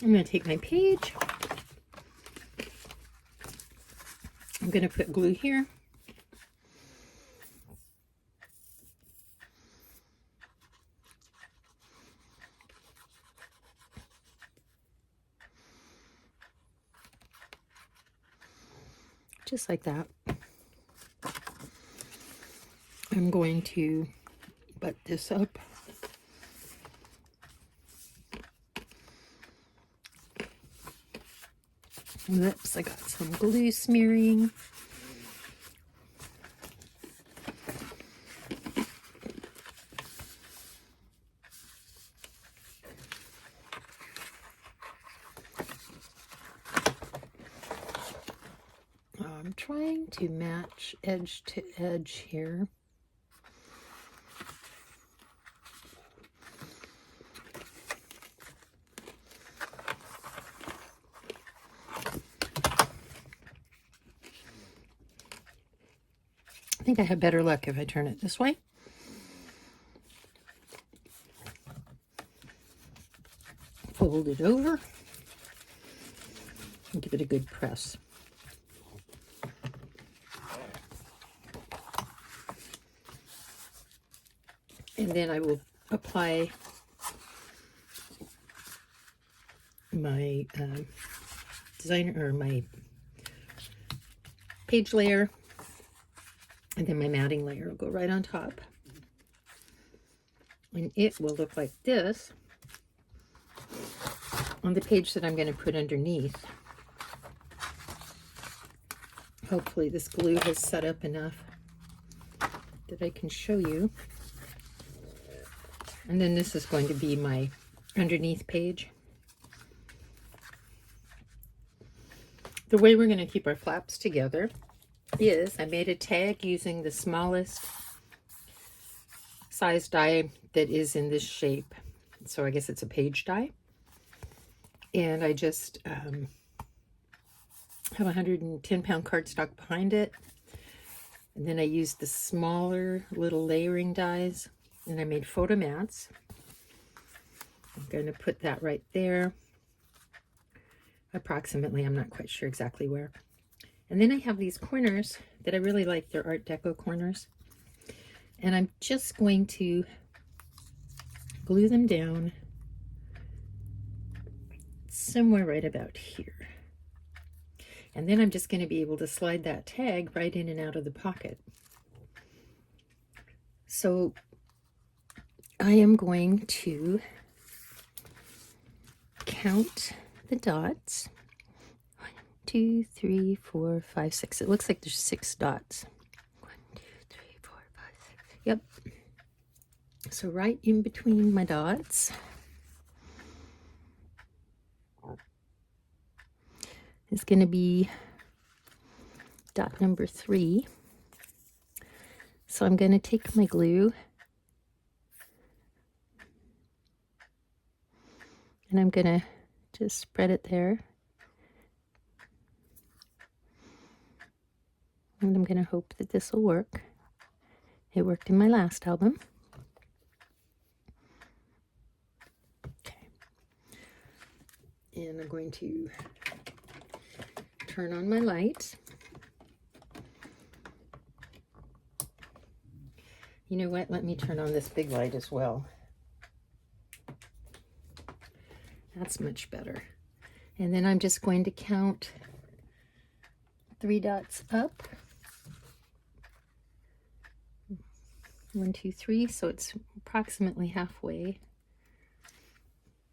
I'm going to take my page. I'm going to put glue here. Just like that. I'm going to butt this up. Whoops, I got some glue smearing. I'm trying to match edge to edge here. I think I have better luck if I turn it this way. Fold it over and give it a good press. And then I will apply my designer or my page layer, and then my matting layer will go right on top. And it will look like this on the page that I'm going to put underneath. Hopefully this glue has set up enough that I can show you. And then this is going to be my underneath page. The way we're going to keep our flaps together is I made a tag using the smallest size die that is in this shape. So I guess it's a page die. And I just have a 110-pound cardstock behind it. And then I used the smaller little layering dies, and I made photo mats. I'm going to put that right there. Approximately, I'm not quite sure exactly where. And then I have these corners that I really like. They're Art Deco corners. And I'm just going to glue them down somewhere right about here. And then I'm just going to be able to slide that tag right in and out of the pocket. So I am going to count the dots. 1, 2, 3, 4, 5, 6. It looks like there's 6 dots. 1, 2, 3, 4, 5, 6. Yep. So right in between my dots is going to be dot number 3. So I'm going to take my glue and I'm going to just spread it there. And I'm going to hope that this will work. It worked in my last album. Okay. And I'm going to turn on my light. You know what? Let me turn on this big light as well. That's much better. And then I'm just going to count 3 dots up. 1, 2, 3. So it's approximately halfway.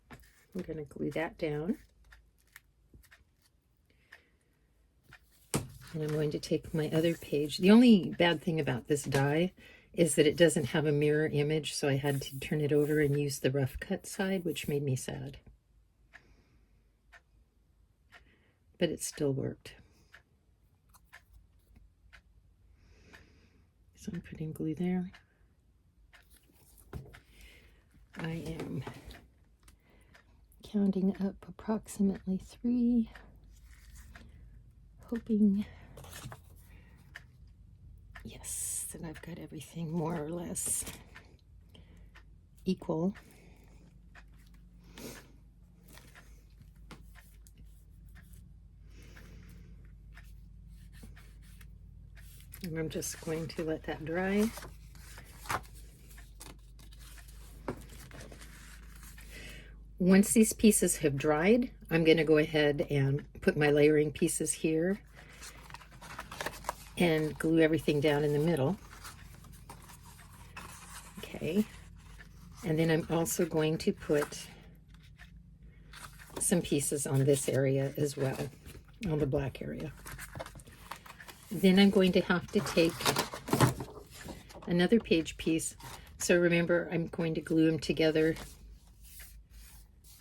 I'm going to glue that down. And I'm going to take my other page. The only bad thing about this die is that it doesn't have a mirror image, so I had to turn it over and use the rough cut side, which made me sad. But it still worked. So I'm putting glue there. I am counting up approximately 3, hoping, yes, that I've got everything more or less equal. And I'm just going to let that dry. Once these pieces have dried, I'm going to go ahead and put my layering pieces here and glue everything down in the middle. Okay. And then I'm also going to put some pieces on this area as well, on the black area. Then I'm going to have to take another page piece. So remember, I'm going to glue them together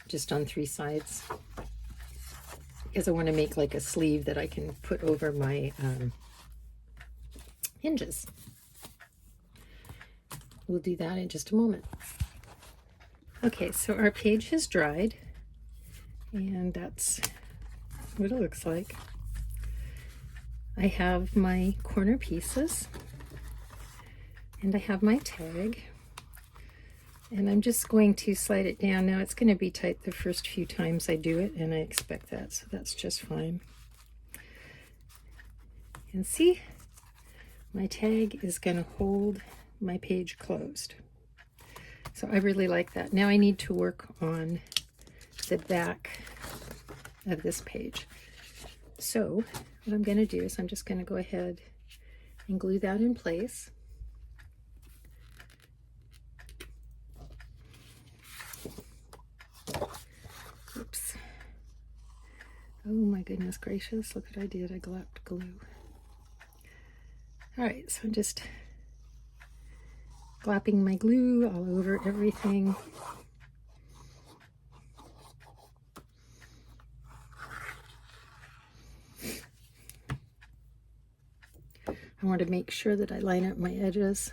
just on 3 sides because I want to make like a sleeve that I can put over my hinges. We'll do that in just a moment. Okay, so our page has dried, and that's what it looks like. I have my corner pieces, and I have my tag, and I'm just going to slide it down. Now it's going to be tight the first few times I do it, and I expect that, so that's just fine. And see, my tag is going to hold my page closed. So I really like that. Now I need to work on the back of this page. So what I'm going to do is I'm just going to go ahead and glue that in place. Oops. Oh my goodness gracious, look what I did. I glopped glue. All right, so I'm just glopping my glue all over everything. I want to make sure that I line up my edges.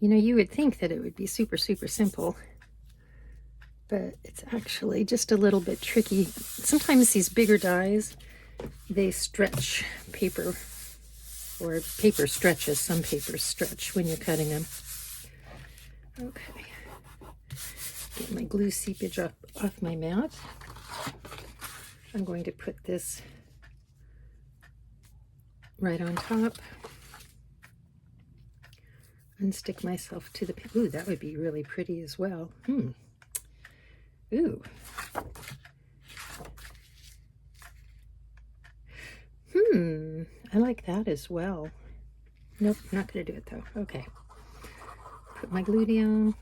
You know, you would think that it would be super, super simple, but it's actually just a little bit tricky. Sometimes these bigger dies, they stretch paper, or paper stretches. Some papers stretch when you're cutting them. Okay. Get my glue seepage off my mat. I'm going to put this right on top. Unstick myself to the paper. Ooh, that would be really pretty as well. Ooh. I like that as well. Nope, not going to do it though. Okay. Put my glue down.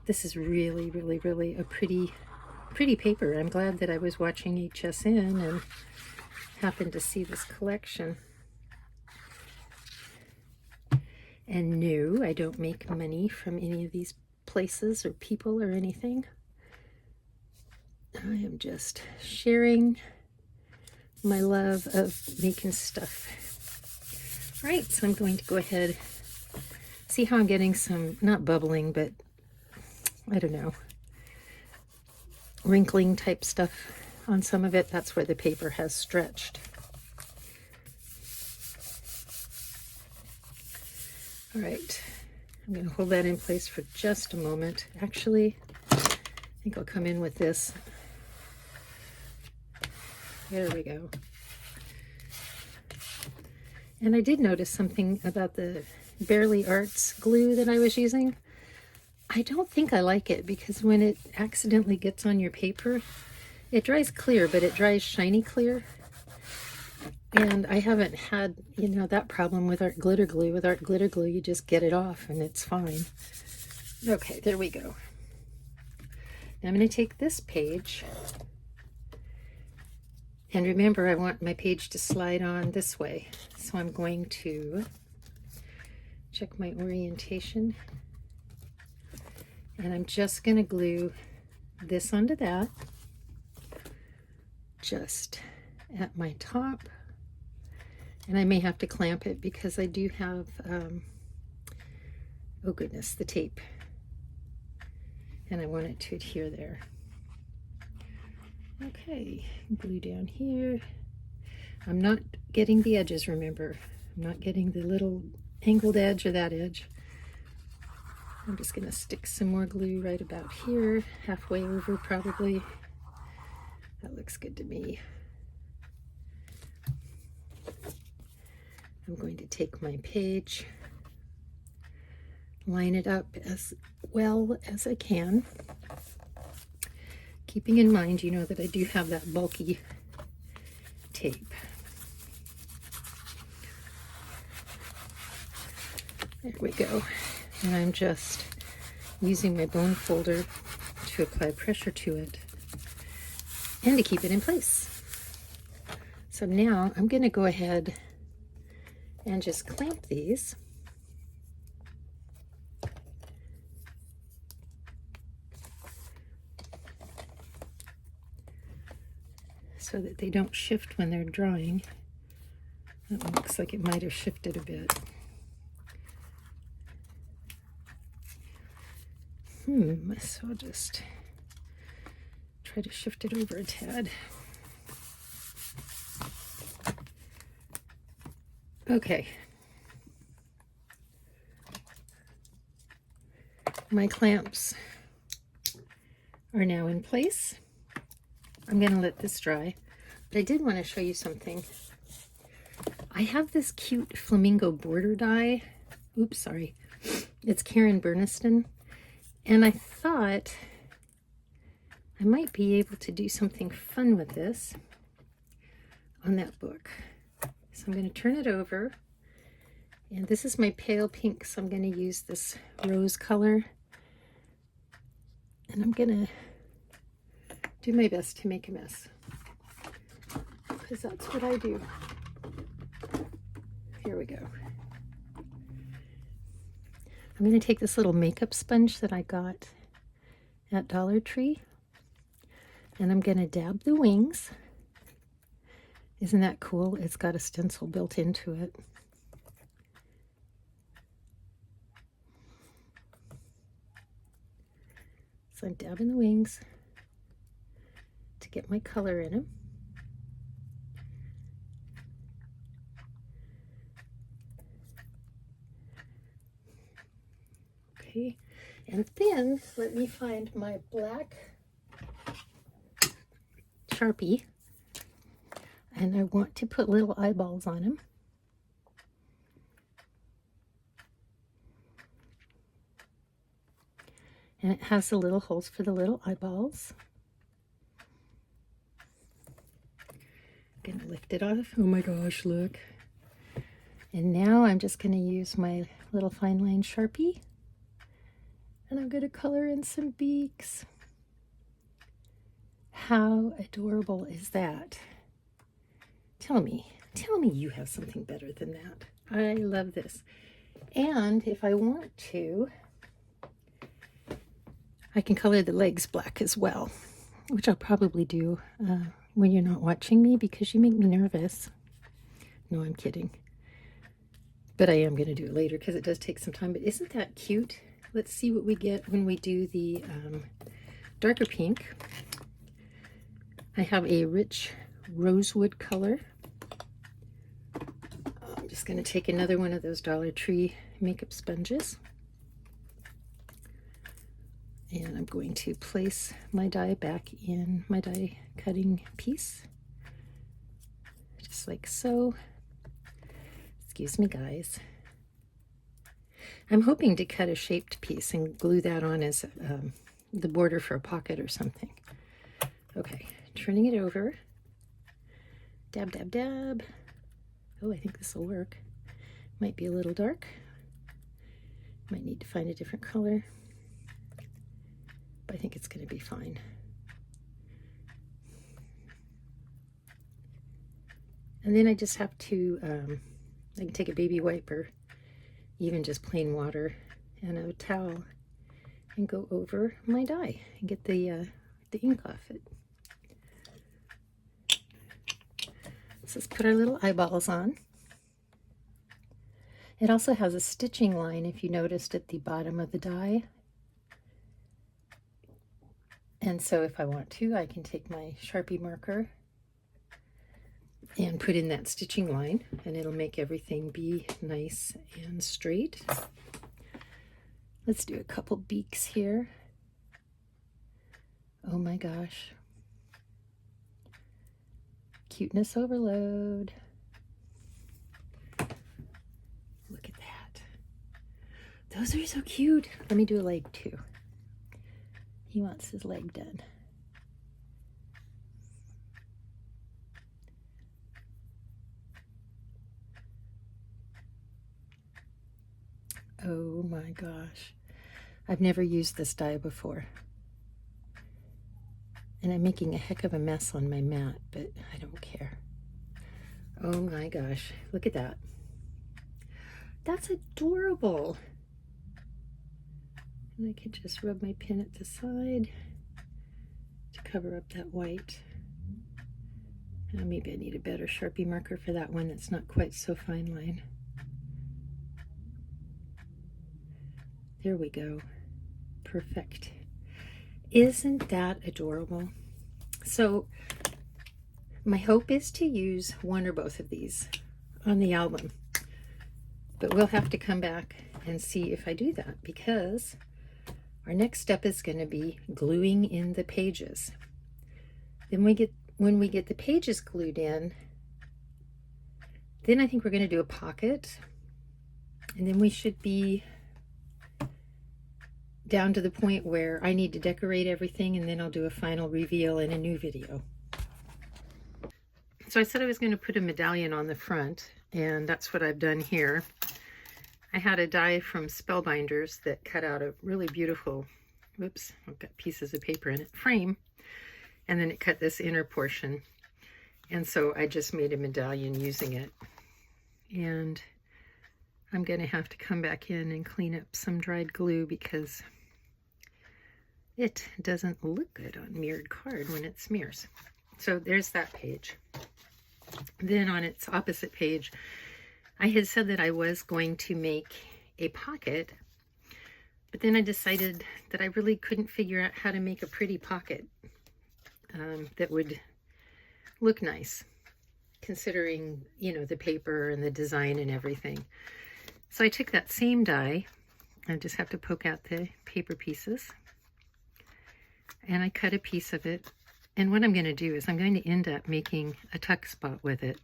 This is really, really, really a pretty paper. I'm glad that I was watching HSN and happened to see this collection. And no, I don't make money from any of these places or people or anything. I am just sharing my love of making stuff. All right, so I'm going to go ahead, see how I'm getting some, not bubbling, but I don't know, wrinkling type stuff on some of it. That's where the paper has stretched. All right, I'm going to hold that in place for just a moment. Actually, I think I'll come in with this. There we go. And I did notice something about the Barely Arts glue that I was using. I don't think I like it because when it accidentally gets on your paper, it dries clear, but it dries shiny clear. And I haven't had, you know, that problem with art glitter glue. With art glitter glue, you just get it off and it's fine. Okay, there we go. Now I'm going to take this page. And remember, I want my page to slide on this way. So I'm going to check my orientation. And I'm just going to glue this onto that. just at my top, and I may have to clamp it because I do have, oh goodness, the tape, and I want it to adhere there. Okay, glue down here. I'm not getting the edges, remember. I'm not getting the little angled edge or that edge. I'm just going to stick some more glue right about here, halfway over probably. That looks good to me. I'm going to take my page, line it up as well as I can, keeping in mind, you know, that I do have that bulky tape. There we go. And I'm just using my bone folder to apply pressure to it and to keep it in place. So now I'm going to go ahead and just clamp these. So that they don't shift when they're drying. That one looks like it might have shifted a bit. So I'll just try to shift it over a tad. Okay. My clamps are now in place. I'm going to let this dry, but I did want to show you something. I have this cute flamingo border die. Oops, sorry. It's Karen Burniston. And I thought I might be able to do something fun with this on that book. So I'm going to turn it over. And this is my pale pink, so I'm going to use this rose color. And I'm going to do my best to make a mess, because that's what I do. Here we go. I'm going to take this little makeup sponge that I got at Dollar Tree, and I'm going to dab the wings. Isn't that cool? It's got a stencil built into it. So I'm dabbing the wings to get my color in them. Okay, and then let me find my black Sharpie, and I want to put little eyeballs on them. And it has the little holes for the little eyeballs. Gonna lift it off. Oh my gosh, look. And now I'm just gonna use my little fine line Sharpie, and I'm gonna color in some beaks. How adorable is that? Tell me you have something better than that. I love this. And if I want to, I can color the legs black as well, which I'll probably do when you're not watching me, because you make me nervous. No, I'm kidding. But I am going to do it later because it does take some time. But isn't that cute? Let's see what we get when we do the darker pink. I have a rich rosewood color. I'm just going to take another one of those Dollar Tree makeup sponges. And I'm going to place my die back in my die cutting piece. Just like so. Excuse me, guys. I'm hoping to cut a shaped piece and glue that on as the border for a pocket or something. Okay, turning it over. Dab, dab, dab. Oh, I think this will work. Might be a little dark. Might need to find a different color. But I think it's going to be fine. And then I just have to, I can take a baby wiper, even just plain water, and a towel, and go over my die and get the ink off it. So let's put our little eyeballs on. It also has a stitching line, if you noticed, at the bottom of the die. And so if I want to, I can take my Sharpie marker and put in that stitching line, and it'll make everything be nice and straight. Let's do a couple beaks here. Oh my gosh. Cuteness overload. Look at that. Those are so cute. Let me do a leg too. He wants his leg done. Oh my gosh. I've never used this die before. And I'm making a heck of a mess on my mat, but I don't care. Oh my gosh, look at that. That's adorable. And I could just rub my pin at the side to cover up that white. Maybe I need a better Sharpie marker for that one that's not quite so fine line. There we go. Perfect. Isn't that adorable? So my hope is to use one or both of these on the album, but we'll have to come back and see if I do that, because our next step is going to be gluing in the pages. Then when we get the pages glued in, then I think we're going to do a pocket, and then we should be down to the point where I need to decorate everything, and then I'll do a final reveal in a new video. So I said I was going to put a medallion on the front, and that's what I've done here. I had a die from Spellbinders that cut out a really beautiful, whoops, I've got pieces of paper in it, frame, and then it cut this inner portion. And so I just made a medallion using it. And I'm going to have to come back in and clean up some dried glue because it doesn't look good on mirrored card when it smears. So there's that page. Then on its opposite page, I had said that I was going to make a pocket, but then I decided that I really couldn't figure out how to make a pretty pocket that would look nice, considering, you know, the paper and the design and everything. So I took that same die, I just have to poke out the paper pieces, and I cut a piece of it. And what I'm going to do is I'm going to end up making a tuck spot with it.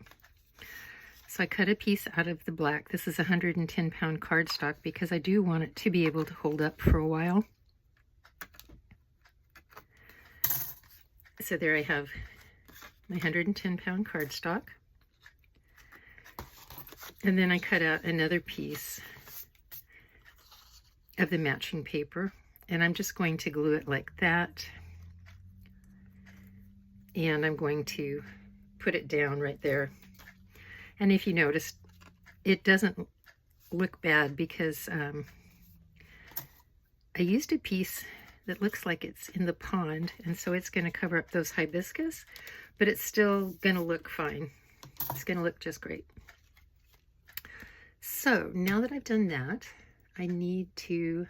So I cut a piece out of the black. This is 110-pound cardstock because I do want it to be able to hold up for a while. So there I have my 110-pound cardstock. And then I cut out another piece of the matching paper, and I'm just going to glue it like that. And I'm going to put it down right there. And if you notice, it doesn't look bad because I used a piece that looks like it's in the pond, and so it's going to cover up those hibiscus, but it's still going to look fine. It's going to look just great. So now that I've done that, I need to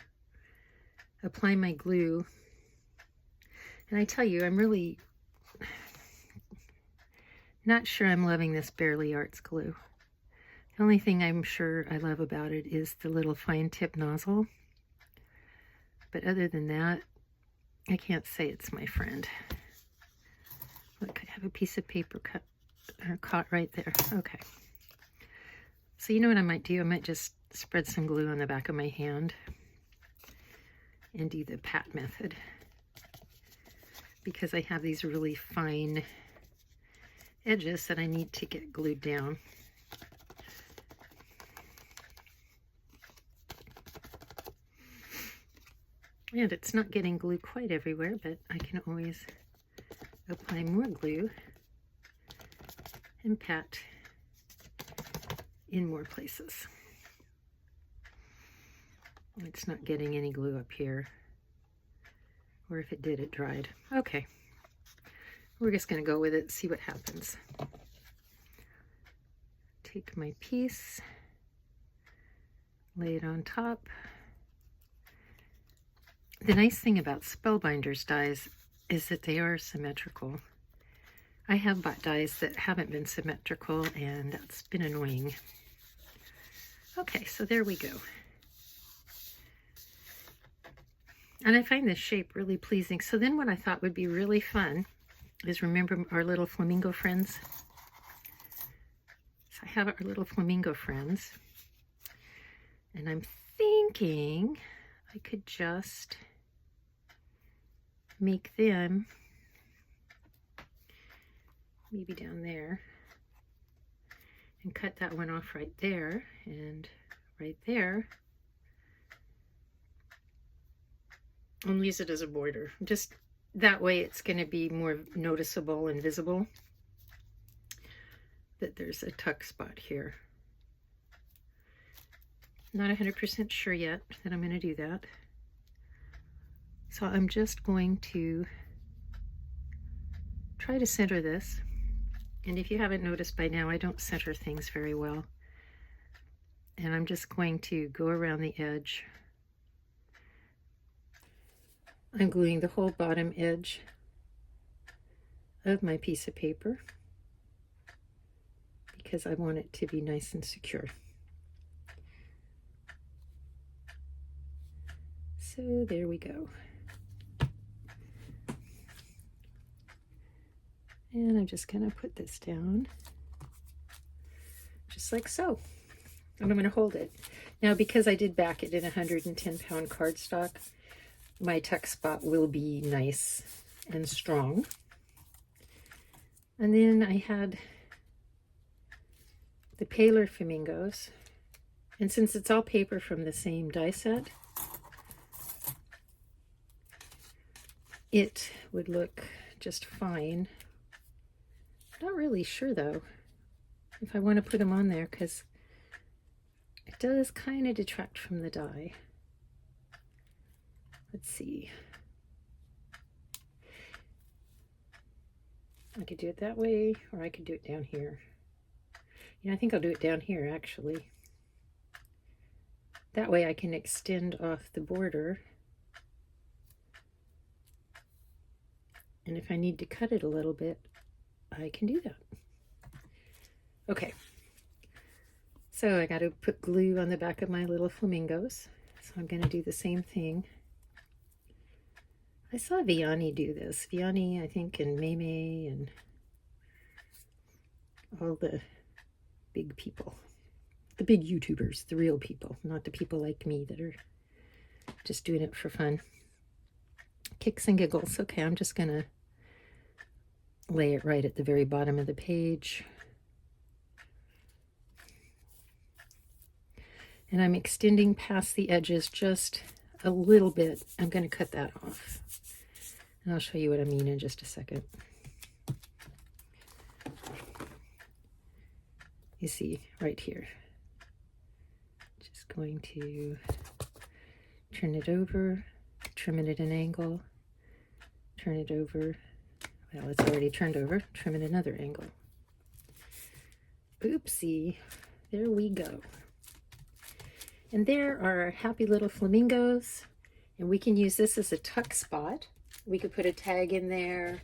apply my glue. And I tell you, I'm really not sure I'm loving this Barely Arts glue. The only thing I'm sure I love about it is the little fine tip nozzle. But other than that, I can't say it's my friend. Look, I have a piece of paper cut or caught right there. Okay. So you know what I might do? I might just spread some glue on the back of my hand and do the pat method, because I have these really fine edges that I need to get glued down. And it's not getting glue quite everywhere, but I can always apply more glue and pat in more places. It's not getting any glue up here, or if it did, it dried. Okay. We're just going to go with it, see what happens. take my piece, lay it on top. The nice thing about Spellbinders dies is that they are symmetrical. I have bought dies that haven't been symmetrical, and that's been annoying. Okay, so there we go. And I find this shape really pleasing. So then what I thought would be really fun is, remember our little flamingo friends? So I have our little flamingo friends, and I'm thinking I could just make them maybe down there, and cut that one off right there and right there, and use it as a border. Just that way it's going to be more noticeable and visible that there's a tuck spot here. Not 100% sure yet that I'm going to do that. So I'm just going to try to center this. And if you haven't noticed by now, I don't center things very well. And I'm just going to go around the edge. I'm gluing the whole bottom edge of my piece of paper because I want it to be nice and secure. So there we go. And I'm just going to put this down, just like so. And I'm going to hold it. Now, because I did back it in 110-pound cardstock, my tuck spot will be nice and strong. And then I had the paler flamingos. And since it's all paper from the same die set, it would look just fine. Not really sure though if I want to put them on there, because it does kind of detract from the die. Let's see. I could do it that way, or I could do it down here. I think I'll do it down here actually. That way I can extend off the border. And if I need to cut it a little bit, I can do that. Okay, so I got to put glue on the back of my little flamingos. So I'm going to do the same thing. I saw Vianney do this. Vianney, I think, and Maymay, and all the big people. The big YouTubers, the real people, not the people like me that are just doing it for fun. Kicks and giggles. Okay, I'm just going to lay it right at the very bottom of the page. And I'm extending past the edges just a little bit. I'm going to cut that off. And I'll show you what I mean in just a second. You see, right here. Just going to turn it over, trim it at an angle, turn it over. Well, it's already turned over. Trim at another angle. Oopsie. There we go. And there are our happy little flamingos. And we can use this as a tuck spot. We could put a tag in there.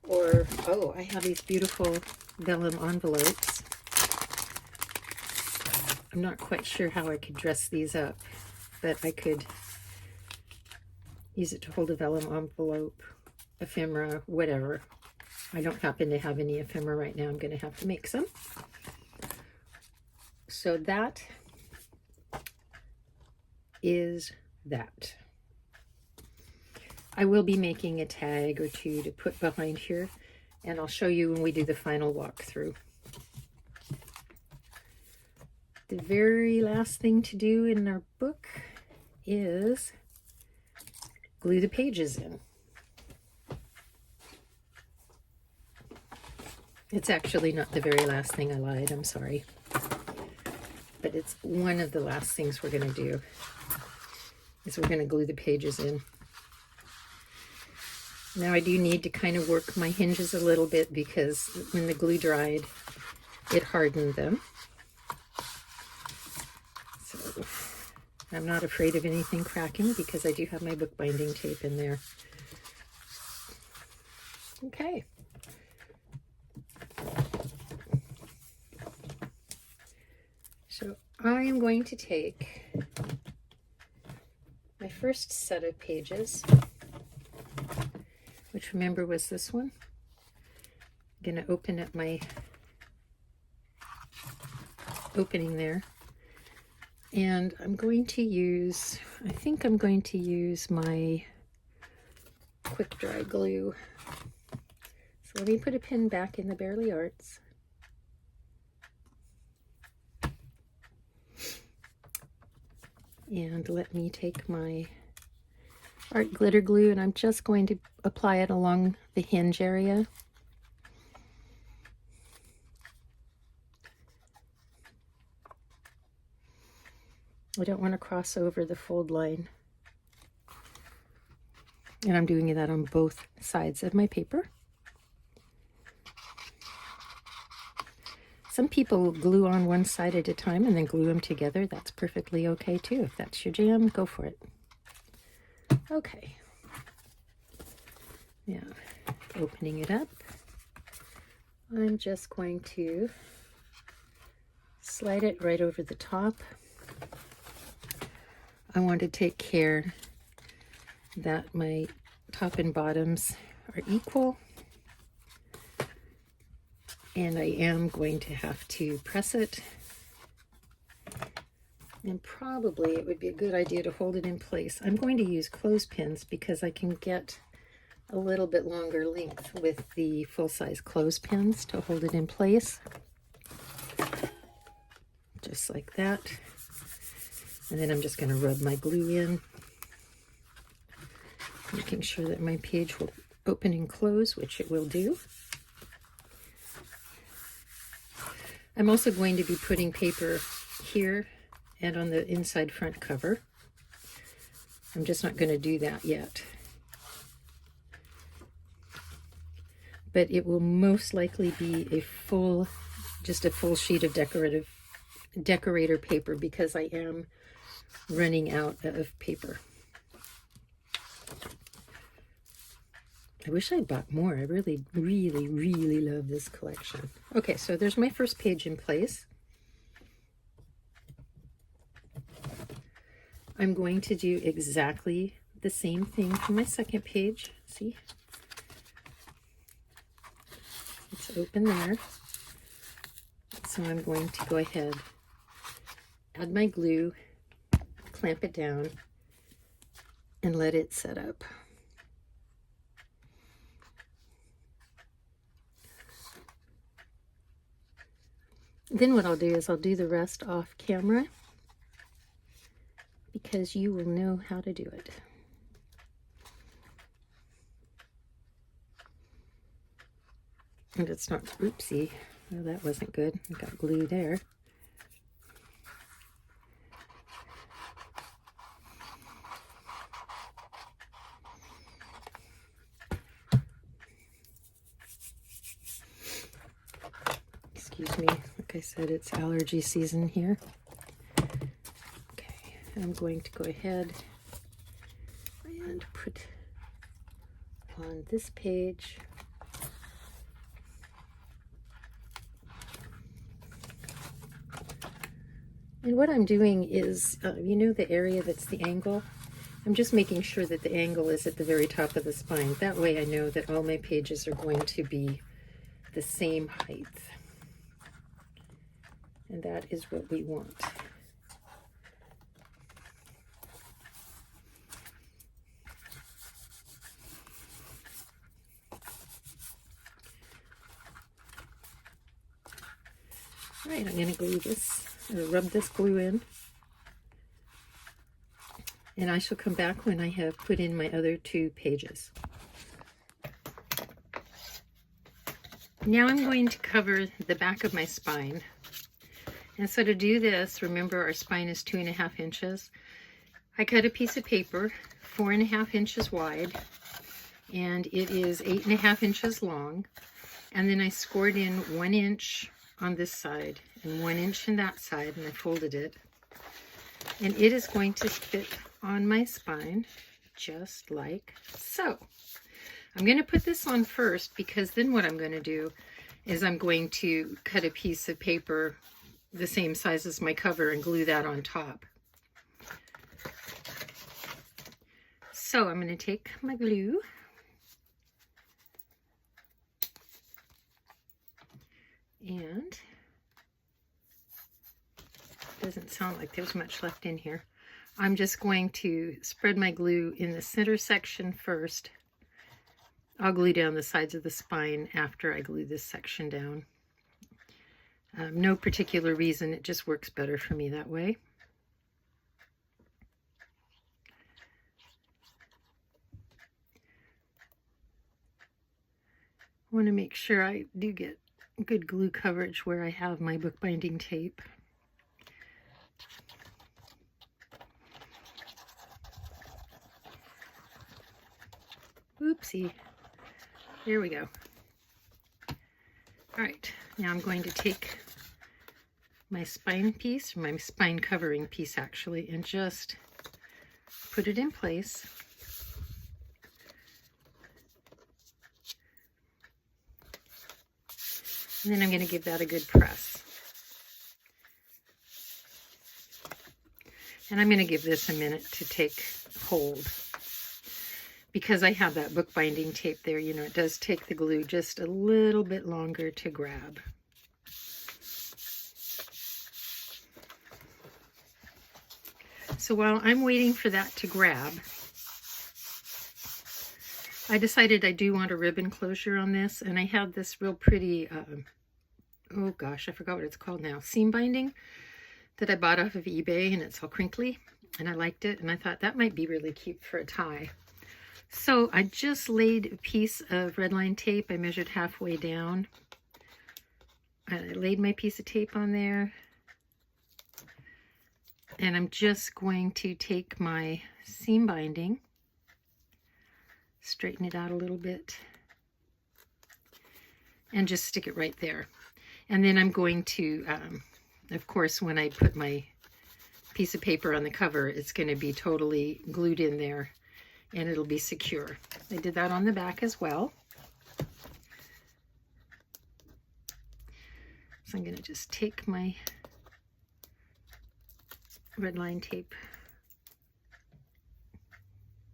Or, oh, I have these beautiful vellum envelopes. I'm not quite sure how I could dress these up, but I could use it to hold a vellum envelope, ephemera, whatever. I don't happen to have any ephemera right now. I'm going to have to make some. So that is that. I will be making a tag or two to put behind here, and I'll show you when we do the final walkthrough. The very last thing to do in our book is glue the pages in. It's actually not the very last thing. I lied, I'm sorry. But it's one of the last things we're going to do, is we're going to glue the pages in. Now I do need to kind of work my hinges a little bit because when the glue dried, it hardened them. I'm not afraid of anything cracking because I do have my bookbinding tape in there. Okay. So I am going to take my first set of pages, which remember was this one. I'm going to open up my opening there. And I'm going to use, I think I'm going to use my quick dry glue. So let me put a pin back in the Bearly Arts. And let me take my art glitter glue, and I'm just going to apply it along the hinge area. I don't want to cross over the fold line. And I'm doing that on both sides of my paper. Some people glue on one side at a time and then glue them together. That's perfectly okay too. If that's your jam, go for it. Okay. Now, opening it up, I'm just going to slide it right over the top. I want to take care that my top and bottoms are equal. And I am going to have to press it. And probably it would be a good idea to hold it in place. I'm going to use clothespins because I can get a little bit longer length with the full-size clothespins to hold it in place. Just like that. And then I'm just going to rub my glue in, making sure that my page will open and close, which it will do. I'm also going to be putting paper here and on the inside front cover. I'm just not going to do that yet. But it will most likely be a full, just a full sheet of decorator paper because I am running out of paper. I wish I'd bought more. I really, really, really love this collection. Okay, so there's my first page in place. I'm going to do exactly the same thing for my second page. See? It's open there. So I'm going to go ahead, add my glue, clamp it down, and let it set up. Then what I'll do is I'll do the rest off camera because you will know how to do it. And it's not, oopsie, well, that wasn't good. I got glue there. Excuse me, like I said, it's allergy season here. Okay, I'm going to go ahead and put on this page and what I'm doing is, you know the area that's the angle? I'm just making sure that the angle is at the very top of the spine. That way I know that all my pages are going to be the same height. And that is what we want. All right, I'm going to glue this, or rub this glue in. And I shall come back when I have put in my other two pages. Now I'm going to cover the back of my spine. And so to do this, remember our spine is 2.5 inches. I cut a piece of paper 4.5 inches wide, and it is 8.5 inches long. And then I scored in 1 inch on this side and 1 inch on that side, and I folded it. And it is going to fit on my spine just like so. I'm going to put this on first because then what I'm going to do is I'm going to cut a piece of paper the same size as my cover and glue that on top. So I'm going to take my glue and doesn't sound like there's much left in here. I'm just going to spread my glue in the center section first. I'll glue down the sides of the spine after I glue this section down. No particular reason, it just works better for me that way. I want to make sure I do get good glue coverage where I have my bookbinding tape. Oopsie. There we go. All right, now I'm going to take my spine piece, my spine covering piece actually, and just put it in place. And then I'm going to give that a good press. And I'm going to give this a minute to take hold. Because I have that bookbinding tape there, you know, it does take the glue just a little bit longer to grab. So while I'm waiting for that to grab, I decided I do want a ribbon closure on this, and I have this real pretty, oh gosh, I forgot what it's called now, seam binding that I bought off of eBay, and it's all crinkly, and I liked it, and I thought that might be really cute for a tie. So I just laid a piece of red line tape. I measured halfway down. I laid my piece of tape on there. And I'm just going to take my seam binding, straighten it out a little bit, and just stick it right there. And then I'm going to, of course, when I put my piece of paper on the cover, it's going to be totally glued in there. And it'll be secure. I did that on the back as well. So I'm going to just take my red line tape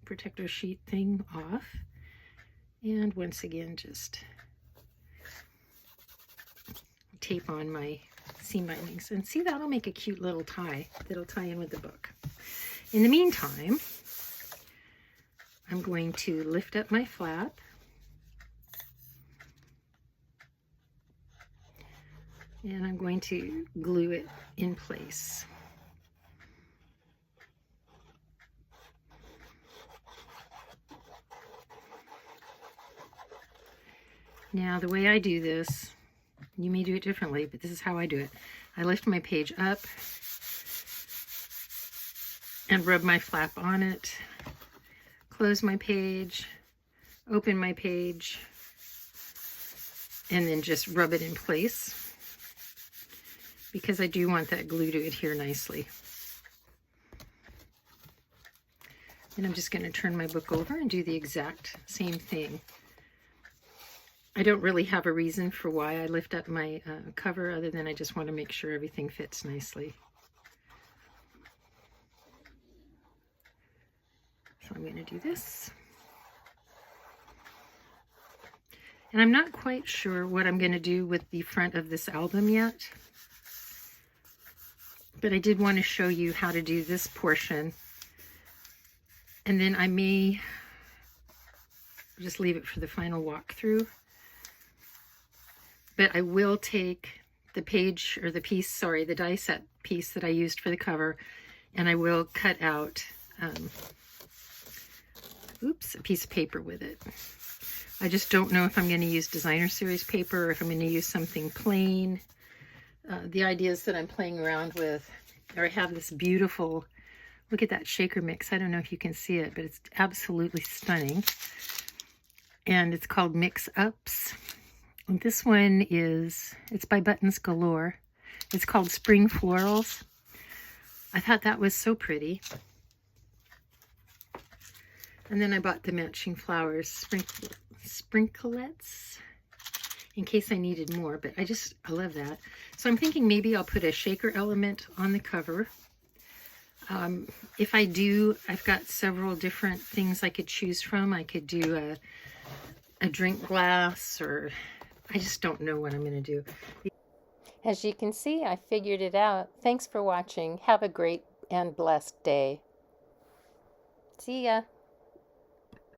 protector sheet thing off. And once again, just tape on my seam bindings. And see, that'll make a cute little tie that'll tie in with the book. In the meantime, I'm going to lift up my flap and I'm going to glue it in place. Now the way I do this, you may do it differently, but this is how I do it. I lift my page up and rub my flap on it. Close my page, open my page, and then just rub it in place because I do want that glue to adhere nicely. And I'm just going to turn my book over and do the exact same thing. I don't really have a reason for why I lift up my cover other than I just want to make sure everything fits nicely. So I'm going to do this. And I'm not quite sure what I'm going to do with the front of this album yet. But I did want to show you how to do this portion. And then I may just leave it for the final walkthrough. But I will take the page, or the piece, sorry, the die set piece that I used for the cover, and I will cut out a piece of paper with it. I just don't know if I'm going to use designer series paper or if I'm going to use something plain. The ideas that I'm playing around with, or I have this beautiful, look at that shaker mix. I don't know if you can see it, but it's absolutely stunning. And it's called Mix Ups. And this one is, it's by Buttons Galore. It's called Spring Florals. I thought that was so pretty. And then I bought the matching flowers, sprinklets, in case I needed more, but I love that. So I'm thinking maybe I'll put a shaker element on the cover. If I do, I've got several different things I could choose from. I could do a drink glass, or I just don't know what I'm going to do. As you can see, I figured it out. Thanks for watching. Have a great and blessed day. See ya.